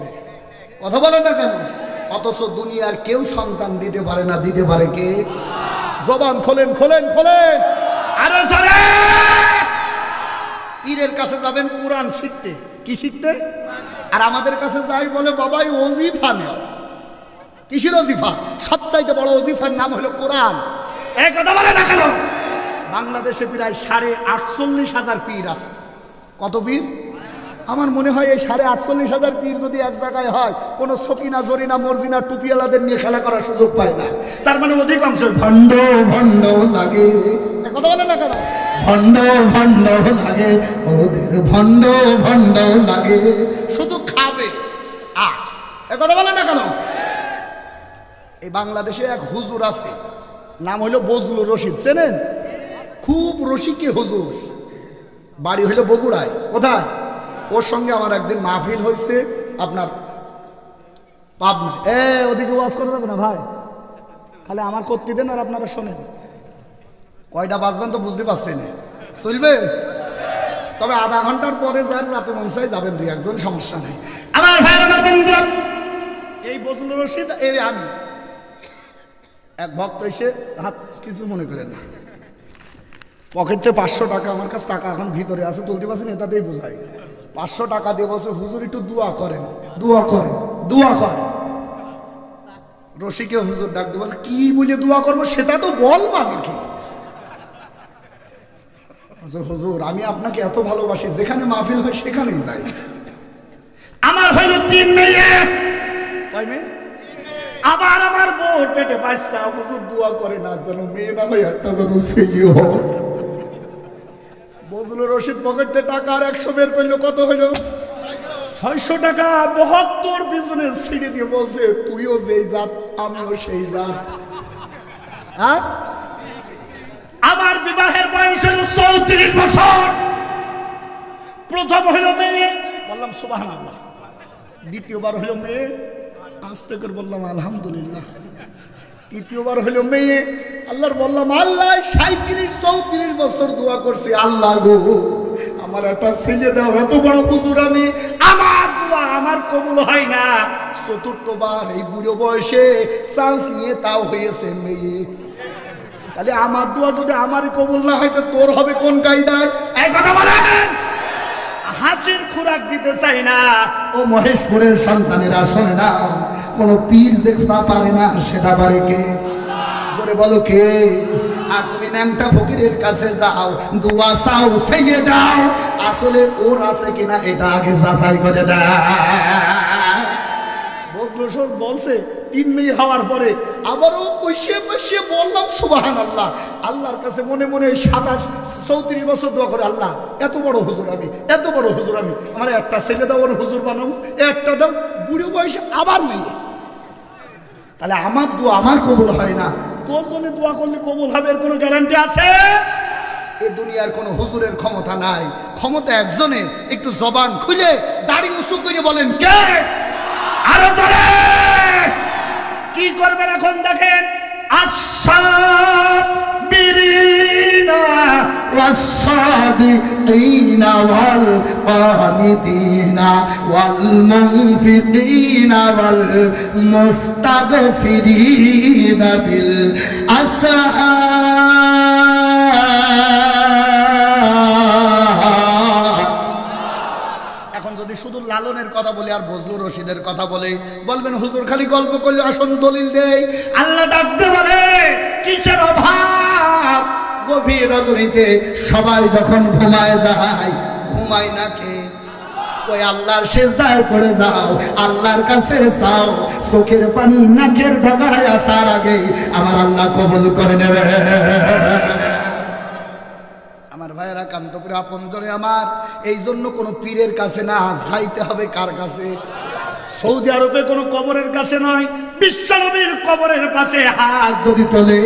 কথা বলে না কেন? অথচ দুনিয়ার কেউ সন্তান দিতে পারে না, দিতে পারে কে? জবান খোলেন খোলেন খোলেন। আরো জোরে। পীরের কাছে যাবেন কোরআন শিখতে। কি শিখতে? আর আমাদের কাছে যাই বলে বাবাই ওজিফা নেও। কিসের ওজিফা? সবচাইতে বড় ওজিফার নাম হলো কোরআন। এই কথা বলে না কেন? বাংলাদেশে প্রায় 48,500 পীর আছে। কত পীর? আমার মনে হয় এই 48,500 পীর যদি এক জায়গায় হয়, কোন সকিনা জরিনা মর্জিনা টুপিওয়ালাদের নিয়ে খেলা করার সুযোগ পায় না। তার মানে অধিকাংশ ভণ্ড ভণ্ড লাগে। কথা বলে না কেন? ভণ্ড ভণ্ড লাগে, ওদের ভণ্ড ভণ্ড লাগে, শুধু খাবে। কথা বলে না কেন? এই বাংলাদেশে এক হুজুর আছে, নাম হইল বজলুর রশিদ। চেনেন? খুব রসিকে হুজুর, বাড়ি হইল বগুড়ায়। কোথায়? ওর সঙ্গে আমার একদিন মাহফিল হয়েছে আপনার পাবনা। ওদিকে ওয়াজ করা যাবে না ভাই, খালি আমার করতে দেন আর আপনারা শোনেন। কয়টা বাজবেন তো বুঝতে পারছেন, চলবে। তবে আধা ঘন্টার পরে যার রাতে মন চাই যাবেন, দুই একজন, সমস্যা নেই। আমার ভাই আমার বন্ধুরা, এই বজলুর রশিদ এই আমি এক ভক্ত এসে হাত কিছু মনে করেন না, পকেটে 500 টাকা, আমার কাছে টাকা এখন ভিতরে আছে, তুলতে পারছেন, এটাতেই বোঝাই। 500 টাকা দিয়ে বসে, হুজুর একটু দোয়া করেন, দোয়া করেন, দোয়া করেন। রশিকে হুজুর ডাক দিয়ে বলছে, কি বলে দোয়া করবো সেটা তো বলবা নাকি? হুজুর আমি আপনাকে এত ভালোবাসি, যেখানে মাহফিল হয় সেখানেই যাই। আমার হইল 3 মেয়ে। কয় মেয়ে? আবার আমার বউ পেটে বাচ্চা, হুজুর দোয়া করে না যেন মেয়ে না হয়, একটা যেন ছেলে হয়। বজলুর রশিদ পকেটে টাকা আর 100 বের করলো, কত হইল? 600 টাকা। 72 পিছনে ছিঁড়ে দিয়ে বলছে, তুইও যেই জাত আমিও সেই জাত। হ্যাঁ, আমার বিবাহের বয়স হল 34 বছর। প্রথম হইল মেয়ে, বললাম সুবহানাল্লাহ। দ্বিতীয়বার হইল মেয়ে, আস্তে করে বললাম আলহামদুলিল্লাহ। তৃতীয়বার হইল মেয়ে, আল্লাহর বললাম আল্লাহ 37-34 বছর দোয়া করছি, আল্লাহ গো আমার একটা ছেলে দাও। এত বড় হুজুর আমি, আমার দোয়া আমার কবুল হয় না। চতুর্থবার এই বুড়ো বয়সে চান্স নিয়ে তাও হয়েছে মেয়ে। তাহলে আমার দোয়া যদি আমারই কবুল না হয়, তো তোর হবে কোন কায়দায়? এই কথা বলেন। হাসির খোরাক দিতে চাই না। ও মহেশপুরের সন্তানেরা শোনে না, কোন পীর যে খোদা পারে না, সেটা পারে কে? জোরে বলো কে? আর তুমি ন্যাংটা ফকিরের কাছে যাও, দোয়া চাও, ছেড়ে দাও, আসলে ওর আছে কিনা এটা আগে যাচাই করে দাও। বলছে 3 মেয়ে হওয়ার পরে আবারও বসে বসে বললাম সুবহানাল্লাহ। আল্লাহর কাছে মনে মনে 37-34 বছর দোয়া করে, আল্লাহ এত বড় হুজুর আমি, এত বড় হুজুর আমি, আমার একটা ছেলে দাও, ওর হুজুর বানাবো, একটা দাও। বুড়ো বয়সে আবার মেয়ে, তাহলে আমার দোয়া আমার কবুল হয় না, তোর জন্য দোয়া করলে কবুল হবে এর কোনো গ্যারান্টি আছে? এ দুনিয়ার কোনো হুজুরের ক্ষমতা নাই, ক্ষমতা একজনের। একটু জবান খুলে দাড়ি উঁচু করে বলেন কে? আরো জোরে। কি করবেন এখন দেখেন। الصابرين والصادقين والقانتين والمنفقين والمستغفرين بالأسحار। এখন যদি শুধু লালনের কথা বলি আর বজলুর রশিদের কথা বলে, বলবেন হুজুর খালি গল্প করলে, আসন দলিল দেই। আল্লাহ ডাকতে বলে, কিসের অভাব? গভীর রজনীতে সবাই যখন ঘুমায় যায়, ঘুমায় না কে? ওই আল্লাহর সেজদায় পড়ে যাও, আল্লাহর কাছে চাও, চোখের পানি নাকের ডগায় আসার আগে আমার আল্লাহ কবুল করে নেবে। আমার ভাইয়েরা, কান্তপুরে আপনজনে আমার, এই জন্য কোনো পীরের কাছে না, যাইতে হবে কার কাছে? সৌদি আরবে কোনো কবরের কাছে নয়, বিশ্বনবীর কবরের পাশে হাত যদি তোলে,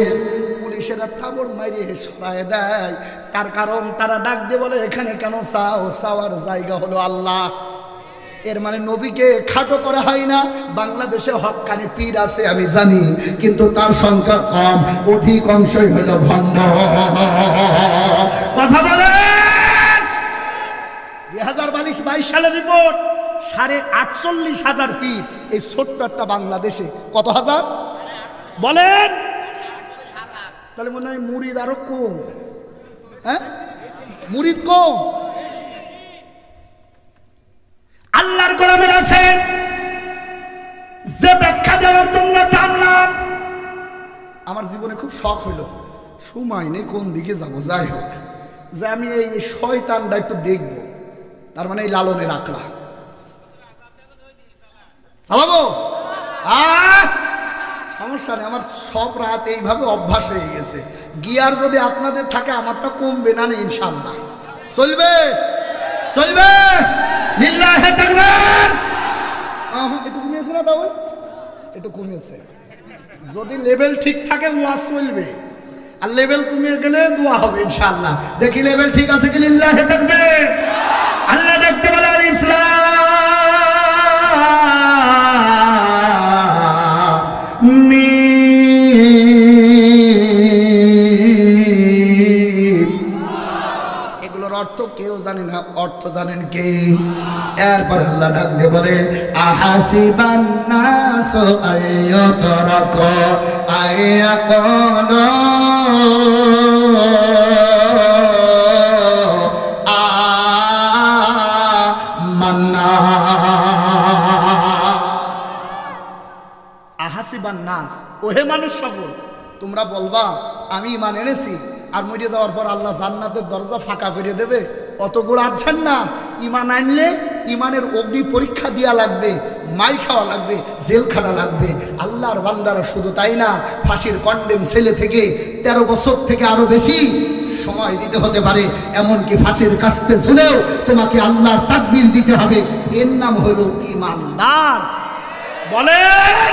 পুলিশেরা থাবড় মাইরে সরায় দেয়। তার কারণ তারা ডাক দিয়ে বলে, এখানে কেন চাও? চাওয়ার জায়গা হলো আল্লাহ। এর মানে নবীকে খাটো করা হয় না। বাংলাদেশে হক্কানি পীর আছে আমি জানি, কিন্তু তার সংখ্যা কম, অধিকাংশই হলো ভণ্ড। কথা বলেন। 2022 সালের রিপোর্ট, 48,500 পীর এই ছোট্ট একটা বাংলাদেশে। কত হাজার বলেন? তাহলে মনে হয় মুরিদ আরো কম। হ্যাঁ, মুরিদ কম। আল্লাহর গোলামের আছেন যে ব্যাখ্যা দেওয়ার জন্য টানলাম। আমার জীবনে খুব শখ হইল, সময় নেই কোন দিকে যাব, যাই হোক, যে আমি এই শয়তানটা একটু দেখব। তার মানে এই লালনের আকড়া চালাবো। সমস্যা নেই, আমার সব রাত এইভাবে অভ্যাস হয়ে গেছে। গিয়ার যদি আপনাদের থাকে, আমারটা কমবে না, ইনশাআল্লাহ চলবে, চলবে। লিল্লাহি তাকবীর। একটু কমিয়েছে না? তাও একটু কমিয়েছে। যদি লেভেল ঠিক থাকে ওয়াজ চলবে, আর লেভেল কমিয়ে গেলে দোয়া হবে ইনশাআল্লাহ। দেখি লেভেল ঠিক আছে কি? লিল্লাহি তাকবীর। আল্লাহ দেখতে বলে, আলিফ লাম মিম। অর্থ জানেন কি? এরপর আল্লাহ ডাক দিয়ে বলে আহাসিবান নাসু আইয়ুতরাকু আইয়াকুলু আমান্না। আহাসিবান নাস, ওহে মানুষ সকল, তোমরা বলবা আমি ঈমান এনেছি আর মরে যাওয়ার পর আল্লাহ জান্নাতের দরজা ফাঁকা করে দেবে? অতগুলো আছেন না। ঈমান আনলে ঈমানের অগ্নি পরীক্ষা দেওয়া লাগবে, মাই খাওয়া লাগবে, জেল খাটা লাগবে। আল্লাহর বান্দারা শুধু তাই না, ফাঁসির কন্ডেম ছেলে থেকে 13 বছর থেকে আরো বেশি সময় দিতে হতে পারে, এমনকি ফাঁসির কাস্তে ঝুলেও তোমাকে আল্লাহর তাকবীর দিতে হবে। এর নাম হলো ঈমানদার। বলেন